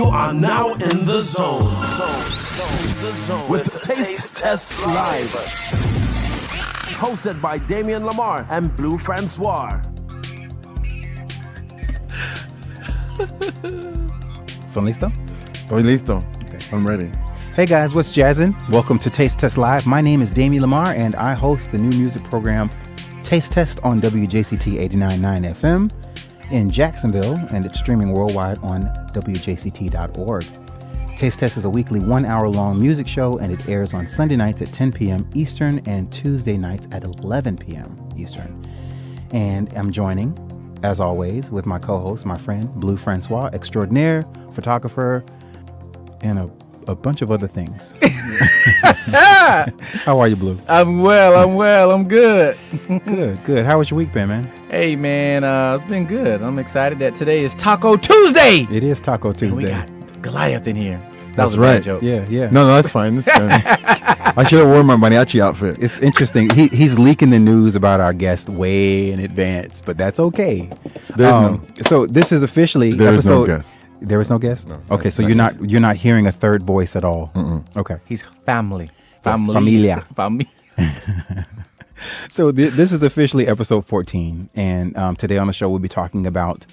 You are now in the zone. With Taste Test Live. Hosted by Damien, Lamar, and Blue Franswa. ¿Son listo? Estoy listo. Okay. I'm ready. Hey guys, what's jazzin'? Welcome to Taste Test Live. My name is Damien Lamar, and I host the new music program Taste Test on WJCT 89.9 FM in Jacksonville, and it's streaming worldwide on WJCT.org. Taste Test is a weekly 1 hour long music show, and it airs on Sunday nights at 10 p.m. Eastern and Tuesday nights at 11 p.m. Eastern. And I'm joining, as always, with my co-host, my friend, Blue Franswa, extraordinaire, photographer, and a bunch of other things. How are you, Blue? I'm well. I'm good. Good. How was your week been, man? Hey, man, it's been good. I'm excited that today is Taco Tuesday. It is Taco Tuesday. And we got Goliath in here. That was a right. bad joke. Yeah. No, that's fine. That's fine. I should have worn my mariachi outfit. It's interesting. He's leaking the news about our guest way in advance, but that's okay. There's no. So this is officially There is episode. no guest. There is no guest. No. Okay, so you're not hearing a third voice at all. Okay. He's family. Yes, familia. So this is officially episode 14, and today on the show we'll be talking about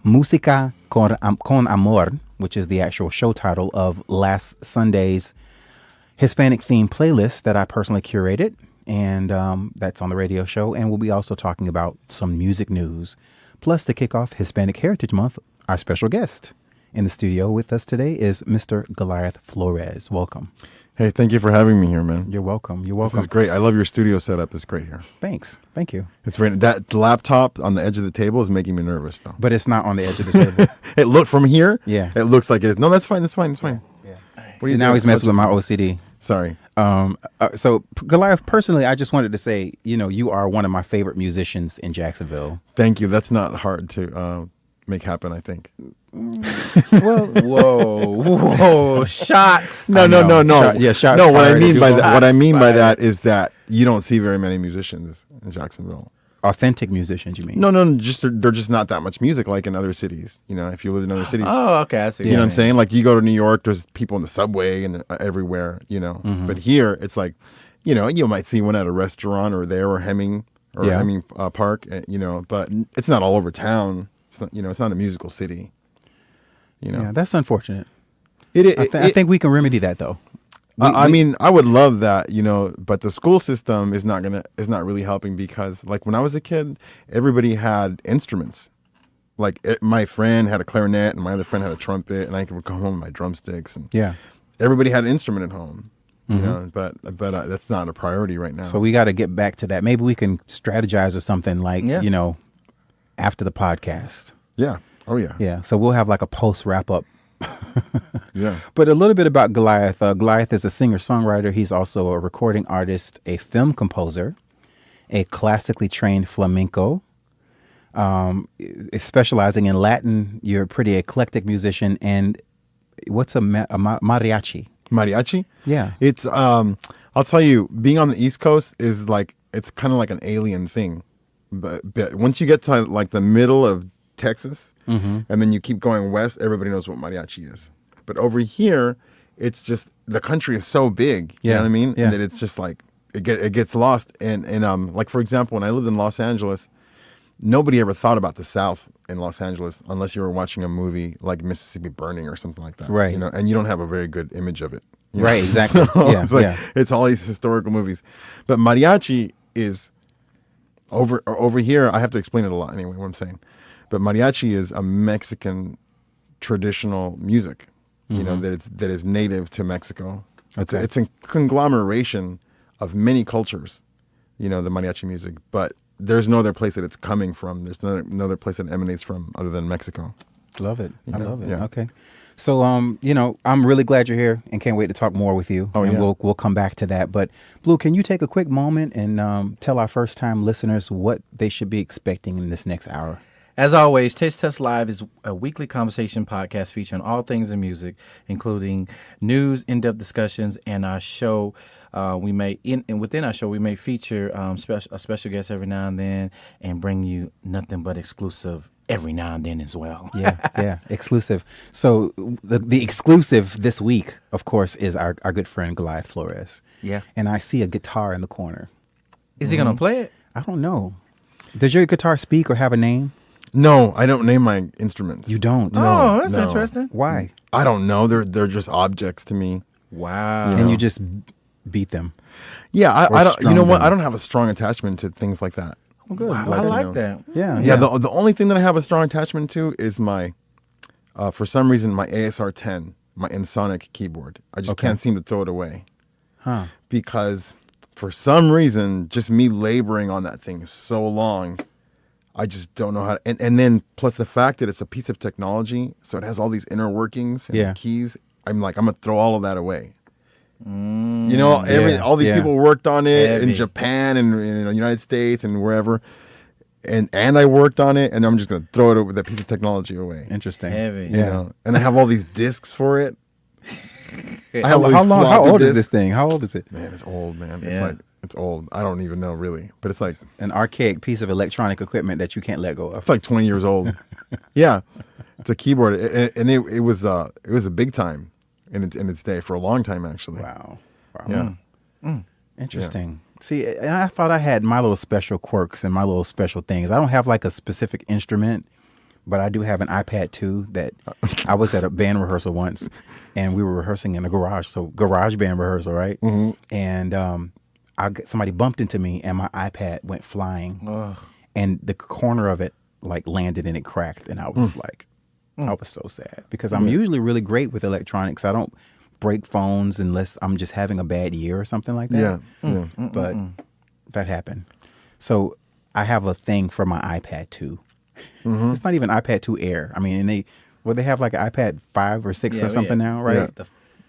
Música con Amor, which is the actual show title of last Sunday's Hispanic themed playlist that I personally curated, and that's on the radio show. And we'll be also talking about some music news. Plus, to kick off Hispanic Heritage Month, our special guest in the studio with us today is Mr. Goliath Flores. Welcome. Hey, thank you for having me here, man. You're welcome. This is great. I love your studio setup. It's great here. Thanks. Thank you. It's great. That laptop on the edge of the table is making me nervous, though. But it's not on the edge of the table. It looked from here. Yeah. It looks like it is. No, that's fine. It's fine. Yeah. See, Now he's messing with my OCD. Sorry. So Goliath, personally, I just wanted to say, you are one of my favorite musicians in Jacksonville. Thank you. That's not hard to make happen, I think. Well, Whoa, shots. No. Shots No, what I fired. mean by that, what I mean by fired. that is that you don't see very many musicians in Jacksonville. Authentic musicians, you mean? No, just they're just not that much music like in other cities. If you live in other cities. Oh, okay. I see. You know what I'm saying? Like you go to New York, there's people in the subway and everywhere, But here it's like, you might see one at a restaurant or Hemming Park, but it's not all over town. It's not, it's not a musical city. Yeah, that's unfortunate. I I think we can remedy that, though. I mean, I would love that, but the school system is not really helping because, like, when I was a kid, everybody had instruments. Like, my friend had a clarinet, and my other friend had a trumpet, and I would come home with my drumsticks, and everybody had an instrument at home. But that's not a priority right now. So we got to get back to that. Maybe we can strategize or something like, after the podcast. Yeah. Oh yeah. Yeah. So we'll have like a post wrap up. Yeah. But a little bit about Goliath. Goliath is a singer-songwriter. He's also a recording artist, a film composer, a classically trained flamenco, specializing in Latin. You're a pretty eclectic musician. And what's a mariachi? Mariachi? Yeah. It's I'll tell you, being on the East Coast is like, it's kind of like an alien thing. But once you get to like the middle of Texas, and then you keep going west, everybody knows what mariachi is. But over here, it's just, the country is so big, you know what I mean? Yeah. That it's just like, it gets lost. And like, for example, when I lived in Los Angeles, nobody ever thought about the South in Los Angeles unless you were watching a movie like Mississippi Burning or something like that. Right. And you don't have a very good image of it. Right, exactly. So it's all these historical movies. But mariachi is, over here, I have to explain it a lot anyway, what I'm saying. But mariachi is a Mexican traditional music, that is native to Mexico. Okay. It's a conglomeration of many cultures, the mariachi music. But there's no other place that it's coming from. There's no other place that emanates from other than Mexico. Love it. I love it. Yeah. Okay. So, I'm really glad you're here and can't wait to talk more with you. And we'll come back to that. But Blue, can you take a quick moment and tell our first time listeners what they should be expecting in this next hour? As always, Taste Test Live is a weekly conversation podcast featuring all things in music, including news, in-depth discussions, and our show. Within our show, we may feature a special guest every now and then, and bring you nothing but exclusive every now and then as well. Yeah, exclusive. So the exclusive this week, of course, is our good friend Goliath Flores. Yeah. And I see a guitar in the corner. Is he gonna play it? I don't know. Does your guitar speak or have a name? No, I don't name my instruments. You don't. Oh, that's no. interesting. Why? I don't know. They're just objects to me. Wow. And you just beat them. Yeah, Or I don't. You know strum what? them. I don't have a strong attachment to things like that. Oh, good. Wow, Like, I you like know. that. Yeah. Yeah, the only thing that I have a strong attachment to is my, for some reason, my ASR 10, my Ensoniq keyboard. I just Okay. can't seem to throw it away Huh. because for some reason, just me laboring on that thing so long, I just don't know how to. And then plus the fact that it's a piece of technology, so it has all these inner workings and Yeah. keys. I'm gonna throw all of that away. You know, all these yeah. people worked on it Heavy. in Japan and in the United States and wherever, and I worked on it, and I'm just gonna throw it with that piece of technology away. Interesting. Heavy. You know, and I have all these discs for it. I have all How these long? How floppy old is disks. this thing? How old is it? Man, it's old, man. Yeah. It's old. I don't even know really, but it's like An archaic piece of electronic equipment that you can't let go of. it's like 20 years old. Yeah, it's a keyboard, and it was a big time in its day for a long time actually. Wow. Yeah. Interesting. See, and I thought I had my little special quirks and my little special things. I don't have like a specific instrument, but I do have an iPad 2 that I was at a band rehearsal once, and we were rehearsing in a garage. So garage band rehearsal, right? Mm-hmm. And somebody bumped into me, and my iPad went flying, and the corner of it like landed and it cracked, and I was like, I was so sad because I'm usually really great with electronics. I don't break phones unless I'm just having a bad year or something like that. Yeah. But that happened. So I have a thing for my iPad 2. It's not even iPad 2 Air. I mean, they have like an iPad 5 or 6 or something now, right?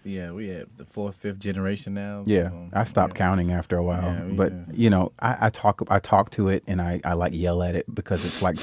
We have the 4th, 5th generation now. Yeah, I stopped counting after a while. Yeah, but yes. you know, I talk to it, and I like yell at it because it's like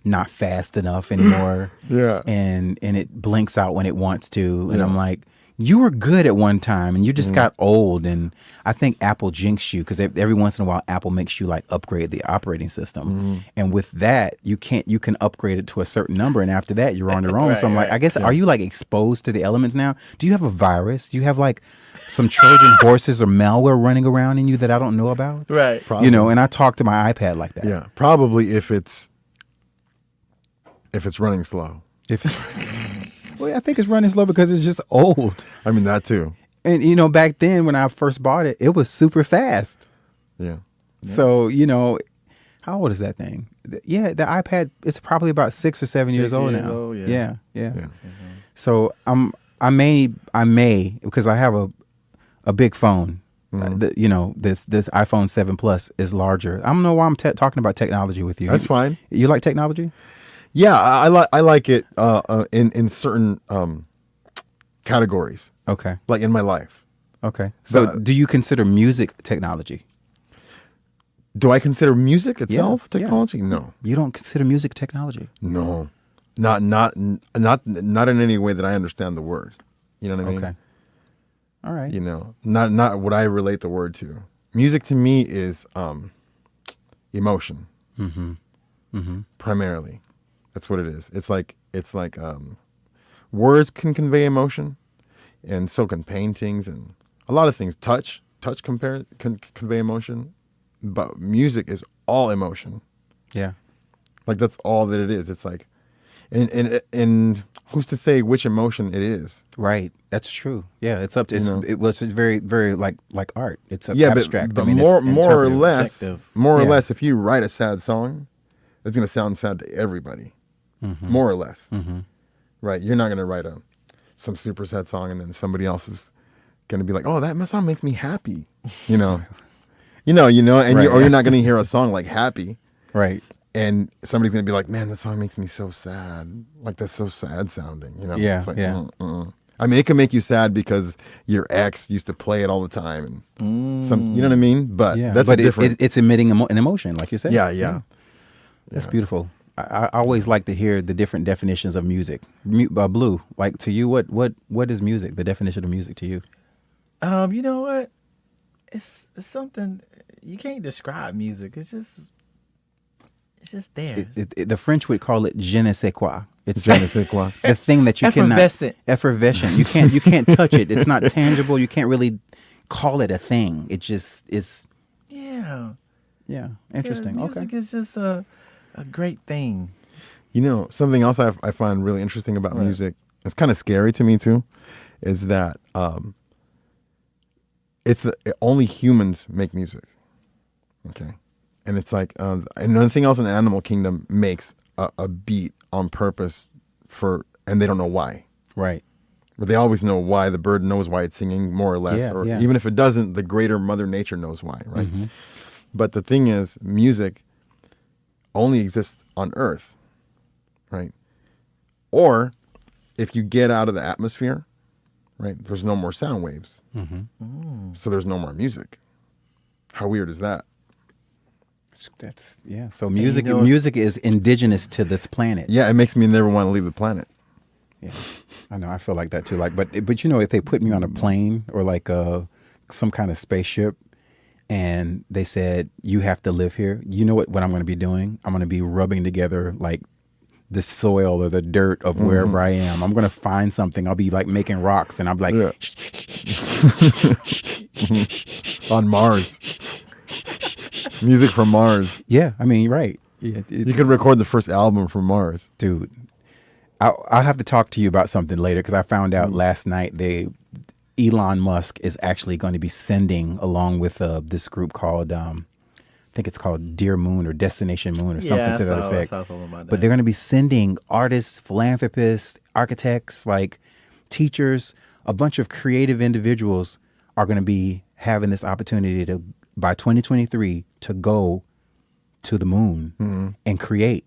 not fast enough anymore. Yeah. and it blinks out when it wants to, and I'm like, you were good at one time, and you just got old. And I think Apple jinxed you because every once in a while Apple makes you like upgrade the operating system, and with that you can upgrade it to a certain number, and after that you're on your own. So I'm like, I guess are you like exposed to the elements now? Do you have a virus? Do you have like some Trojan horses or malware running around in you that I don't know about? Right. You know, and I talk to my iPad like that. Yeah, probably if it's running slow. If it's, well, I think it's running slow because it's just old. I mean that too. And you know, back then when I first bought it, it was super fast. Yeah. So, you know, how old is that thing? Yeah, the iPad is probably about 6 or 7 years old years now. old, yeah. Yeah. So I may because I have a big phone. You know, this iPhone 7 Plus is larger. I don't know why I'm talking about technology with you. That's fine. You like technology? Yeah, I like it in certain categories, Okay. like in my life. Okay. So But- do you consider music technology? Do I consider music itself yeah. technology? No. You don't consider music technology? No. Not in any way that I understand the word. You know what I mean? Okay. All right. You know, not what I relate the word to. Music to me is emotion. Primarily. That's what it is. It's like words can convey emotion, and so can paintings and a lot of things. Touch can convey emotion, but music is all emotion. Yeah. Like that's all that it is. It's like, and who's to say which emotion it is? Right. That's true. Yeah. It's up to know? it was very, very like art. It's Yeah, abstract. but I mean, more it's or interpretive. less, Subjective. more or Yeah. less, if you write a sad song, it's gonna sound sad to everybody. More or less, right? You're not gonna write some super sad song and then somebody else is gonna be like, "Oh, that song makes me happy," you know, and Right, you're not gonna hear a song like "Happy," Right. and somebody's gonna be like, "Man, that song makes me so sad. Like that's so sad sounding," you know? Yeah, It's like, yeah. I mean, it can make you sad because your ex used to play it all the time, and you know what I mean. But Yeah. that's but different. it's emitting an emotion, like you said. Yeah. That's beautiful. I always like to hear the different definitions of music. Blue, like to you, what is music? The definition of music to you? You know what? It's something you can't describe music. It's just It's just there. The French would call it je ne sais quoi. It's Je ne sais quoi. the thing that you Effervescent. effervescent. You can't touch it. It's not tangible. You can't really call it a thing. It just is. Yeah. Yeah, interesting. Music is just a great thing. You know, something else I find really interesting about music, it's kind of scary to me too, is that only humans make music. Okay. And it's like, and nothing else in the animal kingdom makes a beat on purpose and they don't know why. Right. But they always know why. The bird knows why it's singing, more or less. Yeah. Even if it doesn't, the greater Mother Nature knows why, right? Mm-hmm. But the thing is, music only exists on Earth, right? Or if you get out of the atmosphere, right, there's no more sound waves. Mm-hmm. So there's no more music. How weird is that? So music is indigenous to this planet. Yeah, it makes me never want to leave the planet. Yeah, I know. I feel like that too. Like, but you know, if they put me on a plane or like some kind of spaceship, and they said you have to live here, you know what I'm going to be doing? I'm going to be rubbing together like the soil or the dirt of wherever I am. I'm going to find something. I'll be like making rocks, and I'm like, On Mars. Music from Mars. yeah. I mean, right. Yeah, You could record the first album from Mars. dude. I'll have to talk to you about something later because I found out last night Elon Musk is actually going to be sending, along with this group called I think it's called Dear Moon or Destination Moon or something to that effect. I saw something about that. But they're going to be sending artists, philanthropists, architects, like teachers, a bunch of creative individuals are going to be having this opportunity to, by 2023, to go to the moon and create.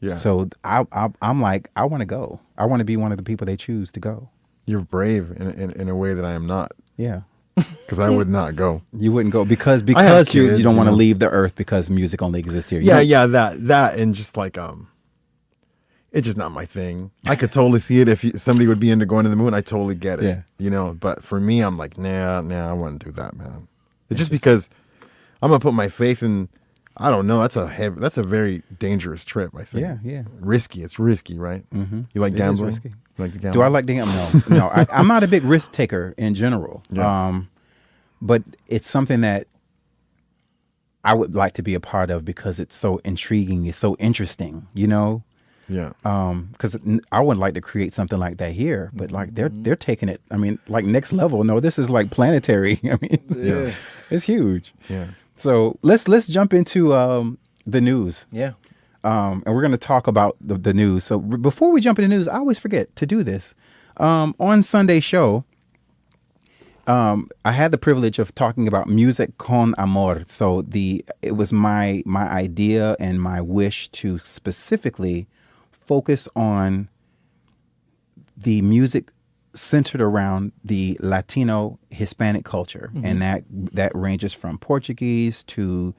Yeah. So I'm like, I want to go. I want to be one of the people they choose to go. You're brave in a way that I am not, Yeah. because I would not go. You wouldn't go because I have you kids, don't want to you know. leave the earth because music only exists here. You Yeah, don't- that, and just like it's just not my thing. I could totally see it if somebody would be into going to the moon. I totally get it. Yeah. You know, but for me, I'm like, nah, I wouldn't do that, man. It's just because I'm gonna put my faith in. I don't know. That's a very dangerous trip. I think. Yeah. Risky. It's risky, right? Mm-hmm. You like It is gambling? risky. You like to gamble? Do I like to gamble? No. I'm not a big risk taker in general. Yeah. But it's something that I would like to be a part of because it's so intriguing. It's so interesting, you know? Yeah. Because I would like to create something like that here, but like they're taking it. I mean, like next level. No, this is like planetary. I mean, it's huge. Yeah. So let's jump into the news. Yeah. And we're going to talk about the news. So before we jump into news, I always forget to do this. On Sunday's show, I had the privilege of talking about music con amor. So it was my idea and my wish to specifically focus on the music centered around the Latino Hispanic culture, and that ranges from Portuguese to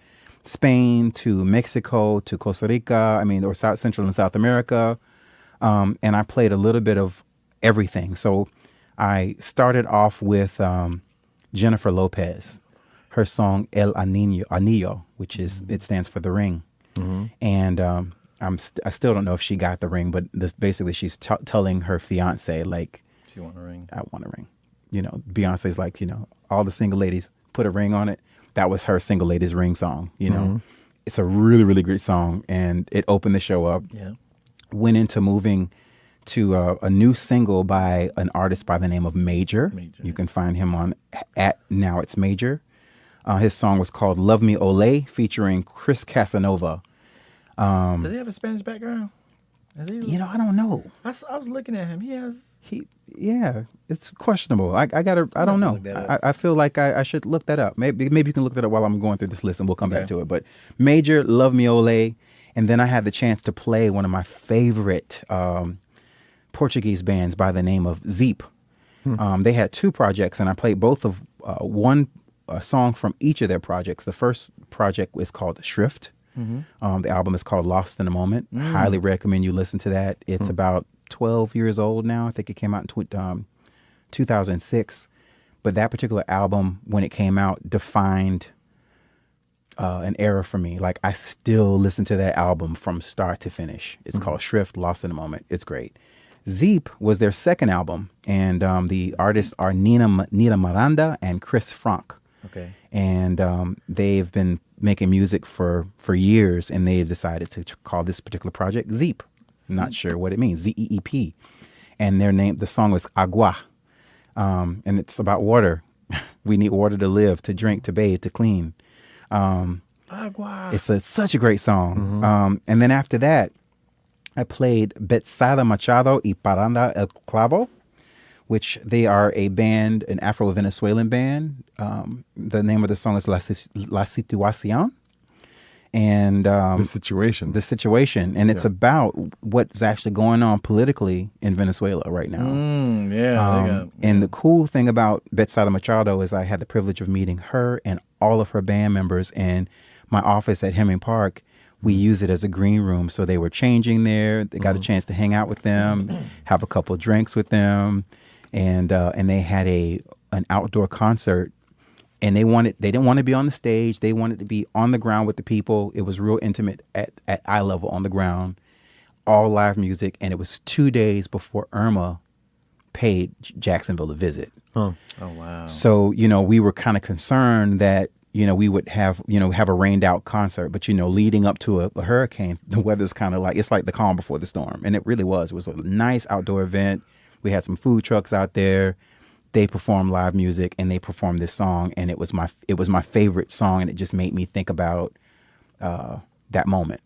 Spain to Mexico to Costa Rica. I mean, or South Central and South America. And I played a little bit of everything. So I started off with Jennifer Lopez, her song El Anillo, which is it stands for the ring, and I still don't know if she got the ring, but basically she's telling her fiance like, She want a ring. I want a ring. You know, Beyonce's like, you know, all the single ladies put a ring on it. That was her single ladies ring song. You know, it's a really, really great song, and it opened the show up. Yeah. Went into moving to a new single by an artist by the name of Major. You can find him on at Now It's Major. His song was called Love Me Olé, featuring Chris Casanova. Does he have a Spanish background? Is he? You know, I don't know. I was looking at him. He has. Yeah, it's questionable. I don't know. look that up. I feel like I should look that up. Maybe you can look that up while I'm going through this list, and we'll come back to it. But Major, Love Me Olé, and then I had the chance to play one of my favorite Portuguese bands by the name of Zeep. They had two projects, and I played both of one song from each of their projects. The first project is called Schrift. The album is called Lost in a Moment. Highly recommend you listen to that. It's about 12 years old now. I think it came out in 2006. But that particular album, when it came out, defined an era for me. Like I still listen to that album from start to finish. It's called Shrift, Lost in a Moment. It's great. Zeep was their second album, and the artists are Nina Miranda and Chris Frank. Okay. And they've been making music for years, and they've decided to call this particular project Zeep. Not sure what it means, Zeep. And the song was Agua, and it's about water. We need water to live, to drink, to bathe, to clean. Agua. It's such a great song. And then after that, I played Betsada Machado y Paranda El Clavo, which they are a band, an Afro-Venezuelan band. The name of the song is La Situación. And The situation. And it's about what's actually going on politically in Venezuela right now. And the cool thing about Betsada Machado is I had the privilege of meeting her and all of her band members in my office at Hemming Park. We use it as a green room. So they were changing there. They got a chance to hang out with them, have a couple of drinks with them. And they had an outdoor concert. And they didn't want to be on the stage. They wanted to be on the ground with the people. It was real intimate at eye level on the ground, all live music. And it was 2 days before Irma paid Jacksonville a visit. Huh. Oh, wow. So, we were kind of concerned that, we would have a rained out concert. But, leading up to a hurricane, the weather's kind of it's like the calm before the storm. And it really was. It was a nice outdoor event. We had some food trucks out there. They performed live music, and they performed this song, and it was my favorite song, and it just made me think about that moment.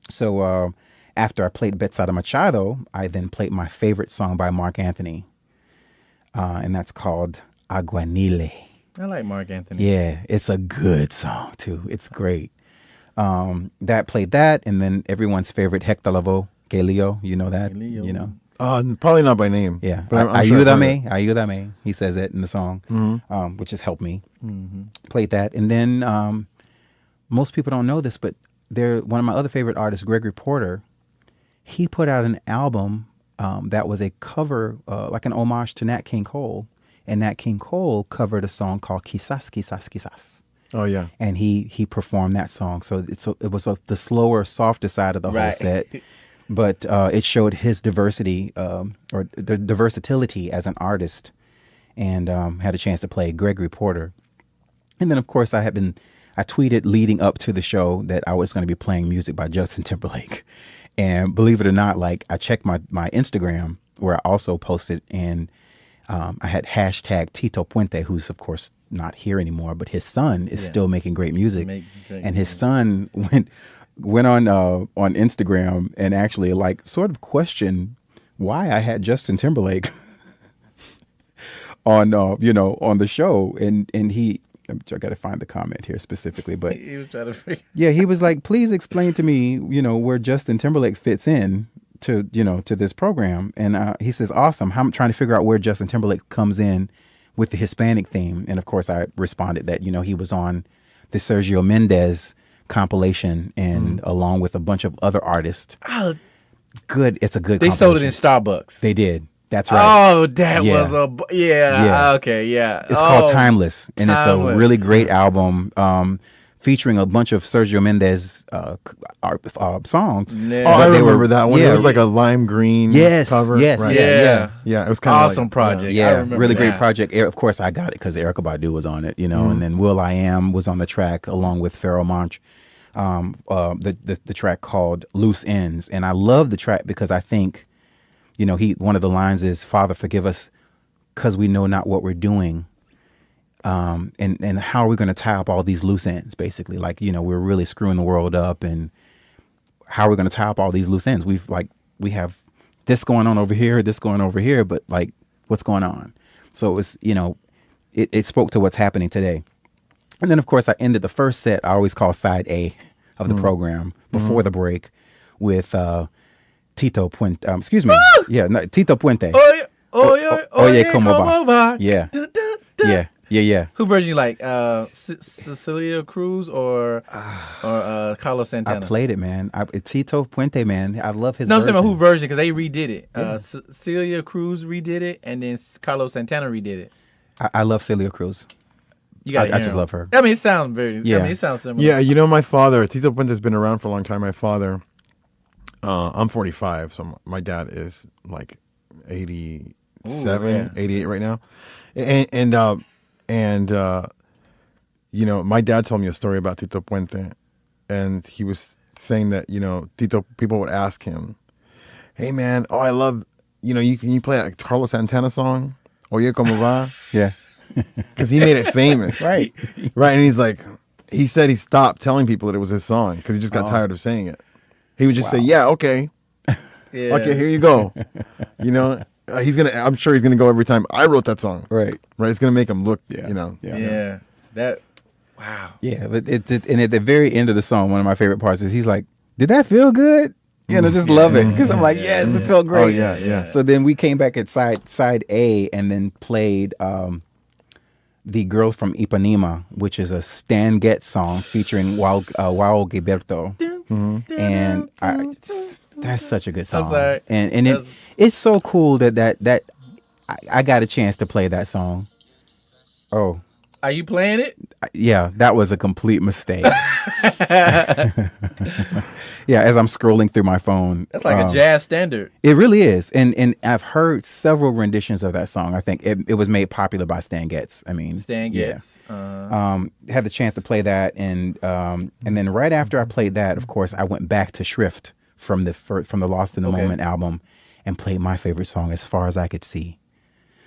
So after I played Betsada Machado, I then played my favorite song by Mark Anthony, and that's called Aguanile. I like Mark Anthony. Yeah, it's a good song too. It's great. That played that, and then everyone's favorite Hector Lavoe, Galileo. You know that? Galileo. Probably not by name. Yeah, but I'm sure Ayúdame. He says it in the song, which has helped me. Played that, and then most people don't know this, but one of my other favorite artists, Gregory Porter, he put out an album that was a cover, like an homage to Nat King Cole, and Nat King Cole covered a song called Quizás, Quizás, Quizás. Oh yeah, and he performed that song, so it was the slower, softer side of the whole set. But it showed his diversity, or the versatility as an artist, and had a chance to play Gregory Porter. And then, of course, I tweeted leading up to the show that I was going to be playing music by Justin Timberlake. And believe it or not, I checked my Instagram, where I also posted, and I had hashtag Tito Puente, who's, of course, not here anymore, but his son is still making great music. And his son went on Instagram and actually sort of questioned why I had Justin Timberlake on the show, and he, I got to find the comment here specifically, but he was trying to figure. Yeah, he was like, please explain to me where Justin Timberlake fits in to this program, and he says, awesome. I'm trying to figure out where Justin Timberlake comes in with the Hispanic theme, and of course I responded that he was on the Sergio Mendes compilation, and along with a bunch of other artists. Good. It's a good They sold it in Starbucks. They did. That's right. Oh, that was okay, yeah. It's called Timeless, and it's a really great album featuring a bunch of Sergio Mendes songs. I remember that one. It was like a lime green cover. Yes, right? Yeah. It was kind of awesome project. Yeah, really great project. Of course, I got it because Erykah Badu was on it, and then Will I Am was on the track along with Pharoah Monch. The track called Loose Ends, and I love the track because I think, one of the lines is, "Father, forgive us, because we know not what we're doing." And how are we going to tie up all these loose ends? Basically, we're really screwing the world up, and how are we going to tie up all these loose ends? We have this going on over here, this going over here, but what's going on? So it was, it spoke to what's happening today. And then, of course, I ended the first set, I always call side A of the program, before the break, with Tito Puente. Tito Puente. Oye, ¿cómo va? Yeah. Who version you like? Cecilia Cruz or Carlos Santana? I played it, man. Tito Puente, man. I love his No, I'm version. saying about who version, because they redid it. Cecilia Cruz redid it, and then Carlos Santana redid it. I love Celia Cruz. You got. I just love her. I mean, it sounds very. Yeah. I mean, it sounds similar. Yeah, you know, my father, Tito Puente's been around for a long time. My father, I'm 45, so my dad is like 87, 88 right now. And you know, my dad told me a story about Tito Puente, and he was saying that, you know, Tito, people would ask him, hey man, oh, I love, you know, can you play that Carlos Santana song? Oye, como va? Yeah. Because he made it famous. Right. Right. And he's like, he said he stopped telling people that it was his song because he just got tired of saying it. He would just say, yeah, okay. Yeah. Okay, here you go. You know, I'm sure he's going to go every time. I wrote that song. Right. Right. It's going to make him look, Yeah. you know. Yeah. That. Wow. Yeah, but and at the very end of the song, one of my favorite parts is he's like, "Did that feel good?" You know, just love it because I'm like, "Yes, it felt great." Oh yeah, yeah. So then we came back at side A and then played "The Girl from Ipanema," which is a Stan Getz song featuring Wow Gilberto, and that's such a good song. sorry. And it's so cool that I got a chance to play that song. Oh. Are you playing it? Yeah, that was a complete mistake. Yeah, as I'm scrolling through my phone. That's like a jazz standard. It really is. And I've heard several renditions of that song. I think it was made popular by Stan Getz. I mean, Stan Getz. Yeah. Had the chance to play that. And then right after I played that, of course, I went back to Shrift from the Lost in the Moment album and played my favorite song, As Far As I Could See.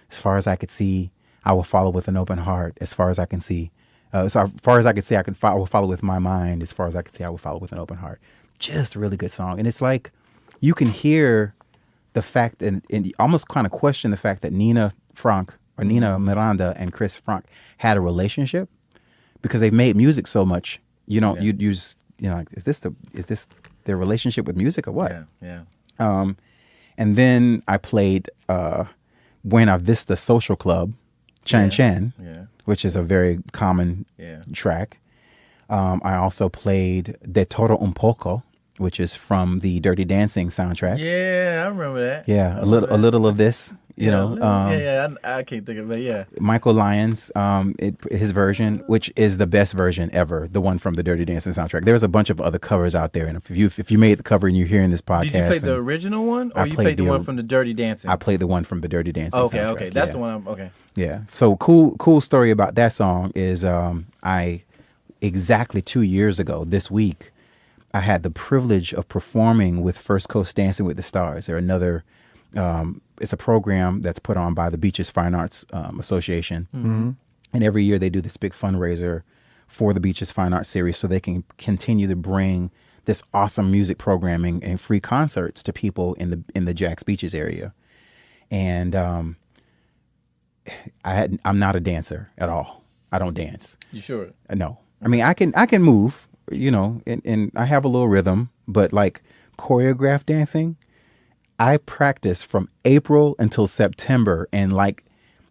As far as I could see, I will follow with an open heart. As far as I can see. So as far as I could see, I will follow with my mind. As far as I could see, I will follow with an open heart. Just a really good song. And it's like you can hear the fact and almost kind of question the fact that Nina Miranda and Chris Frank had a relationship because they've made music so much. You know, you know, is this their relationship with music or what? Yeah. And then I played Buena Vista Social Club, Chan Chan, which is a very common track. I also played De Todo Un Poco, which is from the Dirty Dancing soundtrack. Yeah, I remember that. Yeah, a little of this, you know. I can't think of it. Yeah, Michael Lyons, his version, which is the best version ever, the one from the Dirty Dancing soundtrack. There's a bunch of other covers out there, and if you made the cover and you're hearing this podcast, did you play the original one, or you played the one from the Dirty Dancing? I played the one from the Dirty Dancing. Okay, that's the one. Okay. Yeah. So cool story about that song is exactly 2 years ago this week, I had the privilege of performing with First Coast Dancing with the Stars. They're another, it's a program that's put on by the Beaches Fine Arts Association. Mm-hmm. And every year they do this big fundraiser for the Beaches Fine Arts series so they can continue to bring this awesome music programming and free concerts to people in the Jax Beaches area. And I'm not a dancer at all. I don't dance. You sure? No. I mean, I can move, you know, and I have a little rhythm, but like choreographed dancing, I practiced from April until September, and like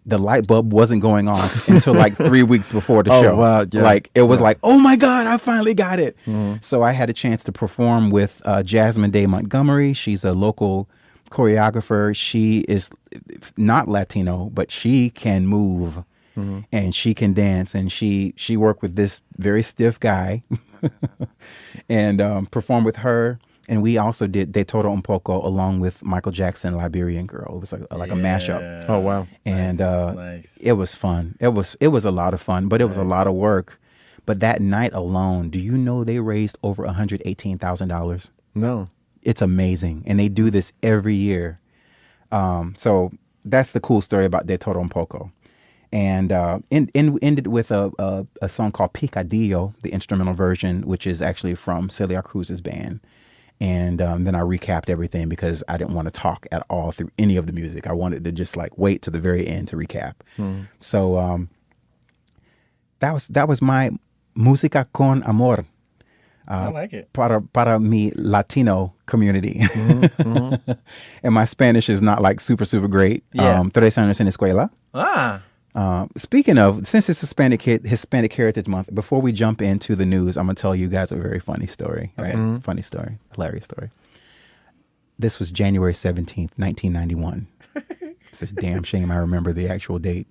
the light bulb wasn't going on until like 3 weeks before the show. Wow, yeah. Like it was like, oh my God, I finally got it. Mm-hmm. So I had a chance to perform with Jasmine Day Montgomery. She's a local choreographer. She is not Latino, but she can move. Mm-hmm. And she can dance, and she worked with this very stiff guy and performed with her. And we also did De Todo Un Poco along with Michael Jackson, Liberian Girl. It was like a mashup. Oh wow! And it was fun. It was a lot of fun, but it was a lot of work. But that night alone, do you know they raised over $118,000? No, it's amazing, and they do this every year. So that's the cool story about De Todo Un Poco. And ended with a song called Picadillo, the instrumental version, which is actually from Celia Cruz's band. And then I recapped everything because I didn't want to talk at all through any of the music. I wanted to just like wait to the very end to recap. Mm. So that was my Música con Amor. I like it. Para mi Latino community. Mm-hmm, mm-hmm. And my Spanish is not like super, super great. Yeah. 3 años en escuela. Ah. Speaking of, since it's Hispanic Heritage Month, before we jump into the news, I'm going to tell you guys a very funny story, right? Mm-hmm. Funny story, hilarious story. This was January 17th, 1991. It's a damn shame I remember the actual date.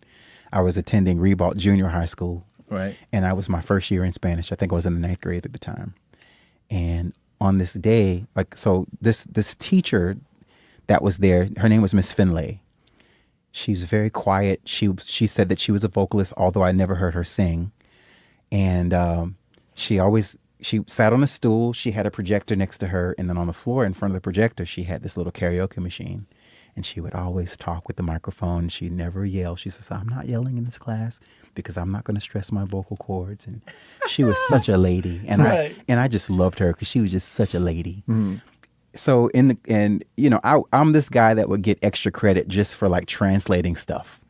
I was attending Ribault Junior High School Right. And I was my first year in Spanish. I think I was in the 9th grade at the time. And on this day, this teacher that was there, her name was Miss Finlay. She's very quiet. She said that she was a vocalist, although I never heard her sing. And she sat on a stool. She had a projector next to her. And then on the floor in front of the projector, she had this little karaoke machine. And she would always talk with the microphone. She'd never yell. She says, I'm not yelling in this class because I'm not going to stress my vocal cords. And she was such a lady. And Right. I just loved her because she was just such a lady. Mm-hmm. So I'm this guy that would get extra credit just for like translating stuff.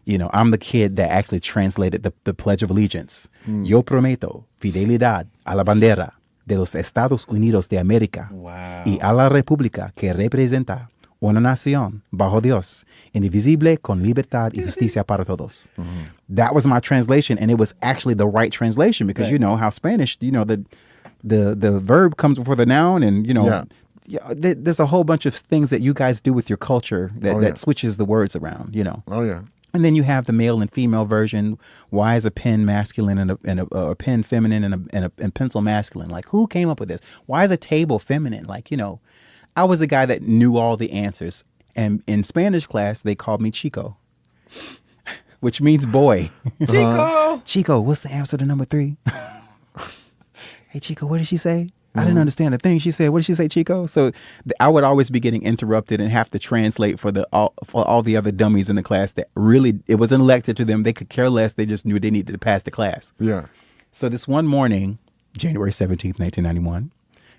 I'm the kid that actually translated the Pledge of Allegiance. Yo prometo fidelidad a la bandera de los Estados Unidos de América y a la república que representa una nación bajo Dios, indivisible con libertad y justicia para todos. Mm-hmm. That was my translation, and it was actually the right translation because you know how Spanish, the verb comes before the noun, and there's a whole bunch of things that you guys do with your culture that switches the words around. Oh yeah. And then you have the male and female version. Why is a pen masculine and a pen feminine and a pencil masculine? Like, who came up with this? Why is a table feminine? Like, I was a guy that knew all the answers. And in Spanish class, they called me Chico, which means boy. Chico! Chico, what's the answer to number 3? Hey, Chico, what did she say? I didn't understand a thing she said. What did she say, Chico? So I would always be getting interrupted and have to translate for all the other dummies in the class that really, it wasn't elected to them. They could care less. They just knew they needed to pass the class. Yeah. So this one morning, January 17th, 1991,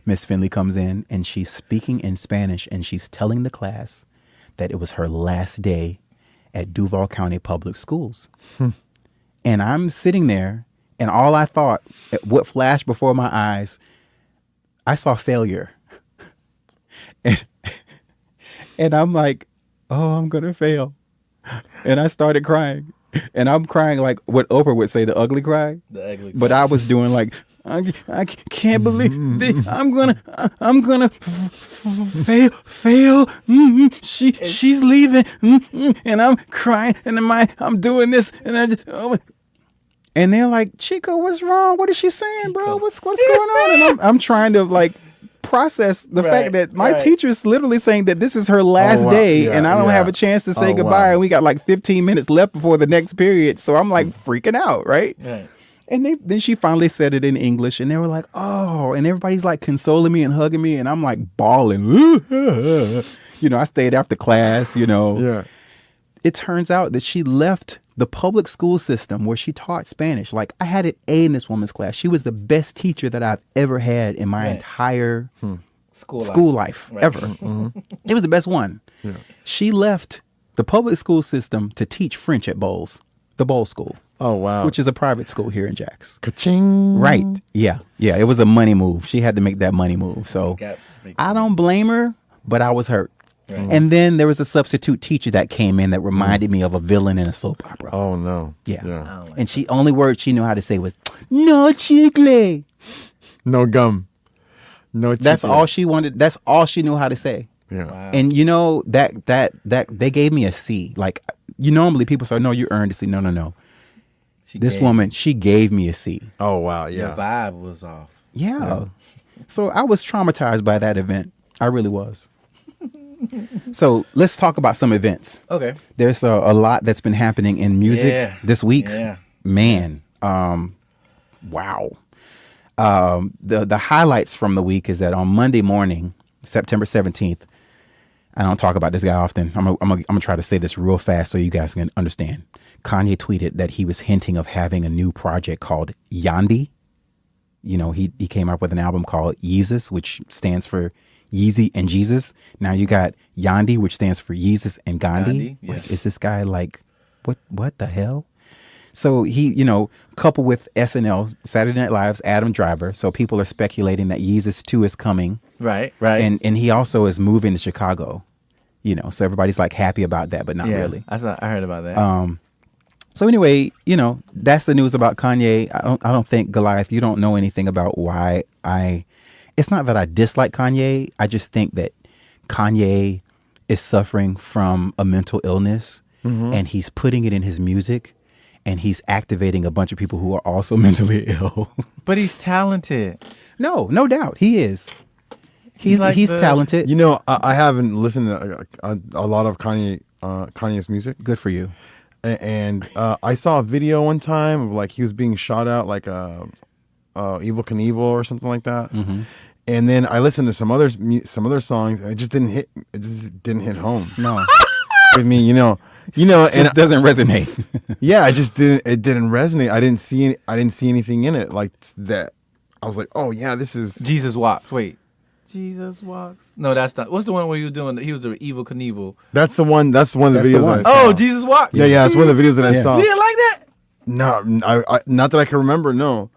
Miss Finley comes in and she's speaking in Spanish and she's telling the class that it was her last day at Duval County Public Schools. And I'm sitting there and all I thought, what flashed before my eyes, I saw failure. And I'm like, oh, I'm going to fail. And I started crying. And I'm crying like what Oprah would say, the ugly cry. The ugly cry. But I was doing like, I can't believe this. I'm gonna fail. She's leaving. And I'm crying. And I'm doing this. And I just, and they're like, Chico, what's wrong? What is she saying, bro? What's going on? And I'm trying to like process the fact that my teacher's literally saying that this is her last day and I don't have a chance to say goodbye. And we got like 15 minutes left before the next period. So I'm like freaking out, right? And then she finally said it in English and they were like, oh, and everybody's like consoling me and hugging me. And I'm like bawling. I stayed after class, Yeah. It turns out that she left the public school system where she taught Spanish. Like, I had an A in this woman's class. She was the best teacher that I've ever had in my entire school life ever. It was the best one. Yeah. She left the public school system to teach French at Bowles, the Bowles School. Oh, wow. Which is a private school here in Jax. Ka-ching. Right. Yeah. Yeah. It was a money move. She had to make that money move. So I don't blame her, but I was hurt. Right. And then there was a substitute teacher that came in that reminded me of a villain in a soap opera. Oh, no. Yeah. And only word she knew how to say was, no chicle. No gum. No chicle. That's all she wanted. That's all she knew how to say. Yeah. Wow. And that they gave me a C. Like, normally people say, no, you earned a C. No. This woman, she gave me a C. Oh, wow. Yeah. Your vibe was off. Yeah. So I was traumatized by that event. I really was. So let's talk about some events. Okay. There's a lot that's been happening in music this week. Yeah. Man. Wow. The highlights from the week is that on Monday morning, September 17th, I don't talk about this guy often. I'm gonna try to say this real fast so you guys can understand. Kanye tweeted that he was hinting of having a new project called Yandi. He came up with an album called Yeezus, which stands for Yeezy and Jesus. Now you got Yandi, which stands for Yeezus and Gandhi. Like, is this guy like, what the hell? So he, coupled with SNL, Saturday Night Live's Adam Driver. So people are speculating that Yeezus 2 is coming. Right. And he also is moving to Chicago, so everybody's like happy about that, but not really. I heard about that. So anyway, that's the news about Kanye. I don't think, Goliath, you don't know anything about why it's not that I dislike Kanye. I just think that Kanye is suffering from a mental illness and he's putting it in his music. and he's activating a bunch of people who are also mentally ill. But he's talented. No doubt he is. He's like he's the- talented. You know, I haven't listened to a lot of Kanye's music, Good for you. and I saw a video one time of like he was being shot out like Evil Knievel or something like that. Mm-hmm. And then I listened to some other songs, and it just didn't hit. It just didn't hit home No, with me. You know, it and just doesn't resonate. yeah, I just didn't. It didn't resonate. I didn't see anything in it like that. I was like, oh yeah, this is. Jesus Walks. Wait. Jesus Walks. No, that's not. What's the one where he was doing? He was the Evil Knievel. That's the one. That's one of the That's the videos one. that I saw. Oh, Jesus Walks. Yeah, that's one of the videos that I Yeah. saw. You didn't like that? No, I not that I can remember. No,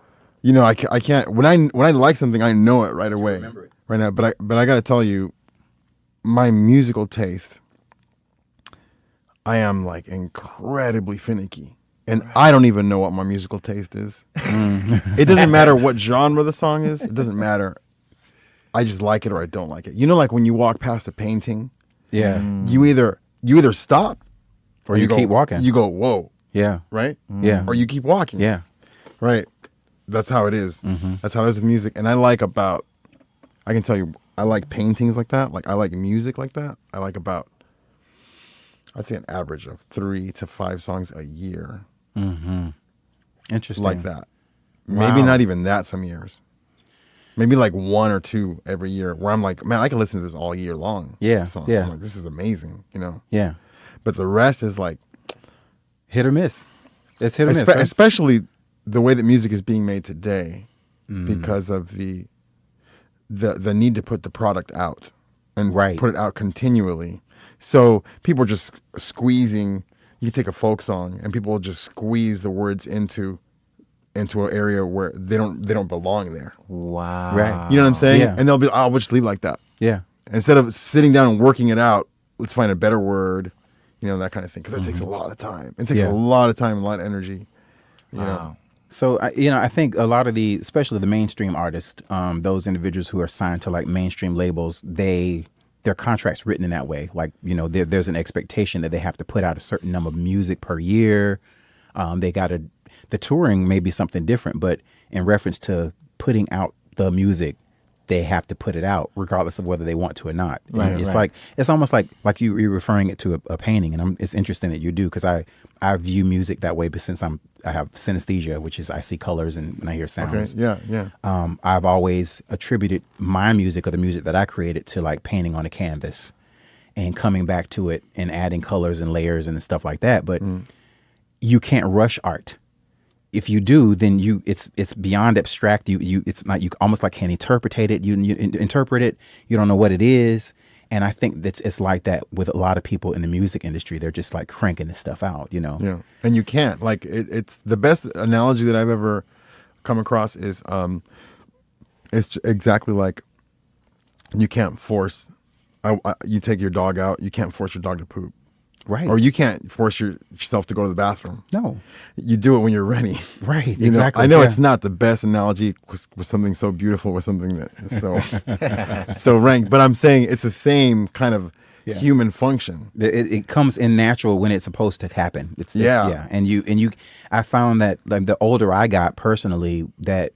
you know, I can't. When I like something, I know it right away. remember it. Right now, but I got to tell you, my musical taste. I am like incredibly finicky, and I don't even know what my musical taste is. It doesn't matter what genre the song is. It doesn't matter. I just like it or I don't like it. You know, like when you walk past a painting, Yeah, you either stop or you go, keep walking. You go, whoa, Yeah, right? yeah, Or you keep walking. yeah. Right. That's how it is. That's how it is with music. And I can tell you, I like paintings like that. Like I like music like that. I like about, I'd say an average of 3 to 5 songs a year Interesting. like that. Maybe Wow. not even that some years. Maybe like 1 or 2 every year where I'm like, man, I can listen to this all year long. Yeah, This song. yeah. I'm like, this is amazing, you know? Yeah, But the rest is like, hit or miss. It's hit or miss. Right? especially the way that music is being made today Mm. because of the need to put the product out and Right. put it out continually. So people are just squeezing. You take a folk song and people will just squeeze the words into an area where they don't belong there. Wow. Right. You know what I'm saying? Yeah. And they'll be, oh, we'll just leave it like that. Yeah, Instead of sitting down and working it out, let's find a better word, you know, that kind of thing. Because that takes a lot of time. It takes Yeah. a lot of time and a lot of energy. You know? Wow. So I think a lot of especially the mainstream artists, those individuals who are signed to like mainstream labels, their contracts written in that way. Like there's an expectation that they have to put out a certain number of music per year. The touring may be something different, but in reference to putting out the music, they have to put it out regardless of whether they want to or not. Right, And it's right. like it's almost like you're referring it to a painting, and it's interesting that you do because I view music that way. But since I have synesthesia, which is I see colors and when I hear Okay. sounds. Yeah. I've always attributed my music or the music that I created to like painting on a canvas and coming back to it and adding colors and layers and stuff like that. But you can't rush art. If you do, then it's beyond abstract. It's not, you almost like can't interpret it. You interpret it. You don't know what it is. And I think it's like that with a lot of people in the music industry. They're just like cranking this stuff out, you know? Yeah. And you can't. Like, it's the best analogy that I've ever come across is it's exactly like you can't force, you take your dog out, you can't force your dog to poop. Right. Or you can't force yourself to go to the bathroom. No. You do it when you're ready. Right. You know, Exactly. I know yeah. it's not the best analogy with something so beautiful, with something that is so so rank, but I'm saying it's the same kind of human function. It comes in natural when it's supposed to happen. It's Yeah. And you, I found that like the older I got personally, that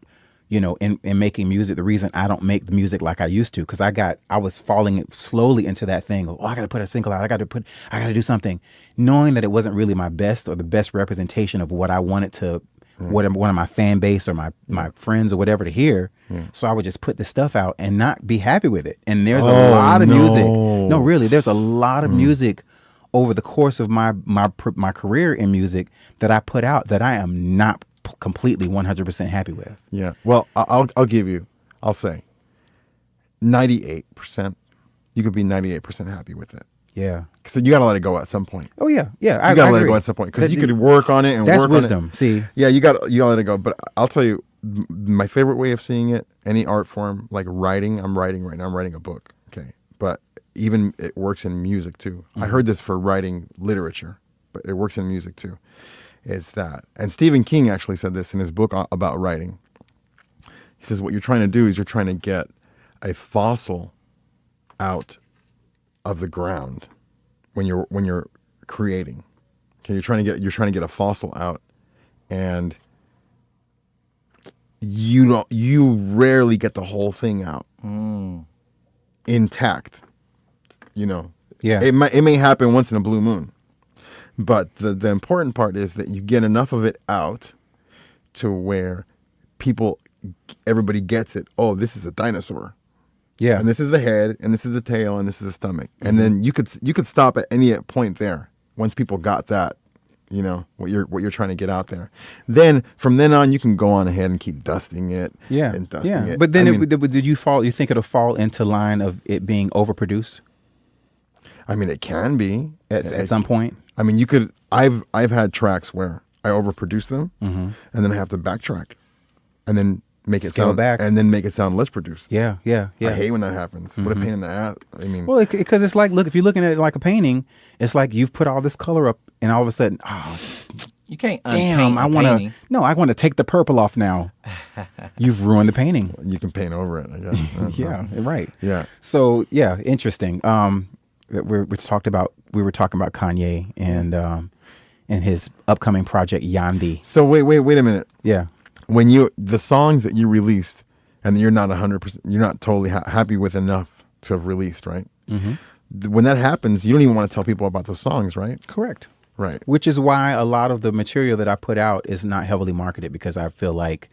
in making music, the reason I don't make the music like I used to, because I was falling slowly into that thing of, I got to put a single out, I got to do something, knowing that it wasn't really my best or the best representation of what I wanted to, what one of my fan base or my friends or whatever to hear. So I would just put the stuff out and not be happy with it. And there's a lot of music. No, really, there's a lot of music over the course of my career in music that I put out that I am not completely 100% happy with. Yeah. Well, I'll say 98%. You could be 98% happy with it. Yeah. So you got to let it go at some point. Oh yeah. You got to let it go at some point because you could work on it and that's work wisdom. on it. See. Yeah, you got to let it go. But I'll tell you, my favorite way of seeing it, any art form, like writing. I'm writing right now. I'm writing a book. Okay, but even it works in music too. I heard this for writing literature, but it works in music too. Is that, and Stephen King actually said this in his book about writing. He says what you're trying to do is you're trying to get a fossil out of the ground when you're creating. Okay, you're trying to get a fossil out, and you rarely get the whole thing out intact. Yeah. It may happen once in a blue moon, but the important part is that you get enough of it out to where everybody gets it. Oh, this is a dinosaur. Yeah. And this is the head, and this is the tail, and this is the stomach. And then you could stop at any point there once people got that, what you're trying to get out there. Then from then on, you can go on ahead and keep dusting it. Yeah. And dusting it. But then did you think it'll fall into line of it being overproduced? I mean, it can be at some point. I mean, you could. I've had tracks where I overproduce them, and then I have to backtrack, and then make it Scale sound back, and then make it sound less produced. Yeah. I hate when that happens. What a pain in the ass. I mean, well, because it's like, look, if you're looking at it like a painting, it's like you've put all this color up, and all of a sudden, You can't damn, I want to take the purple off now. You've ruined the painting. you can paint over it, I guess. Yeah, right. Yeah. So yeah, interesting. We were talking about Kanye and his upcoming project Yandi. So wait a minute. Yeah. When the songs that you released and you're not 100%, you're not totally happy with enough to have released, right? Mm-hmm. When that happens, you don't even want to tell people about those songs, right? Correct. Right. Which is why a lot of the material that I put out is not heavily marketed, because I feel like,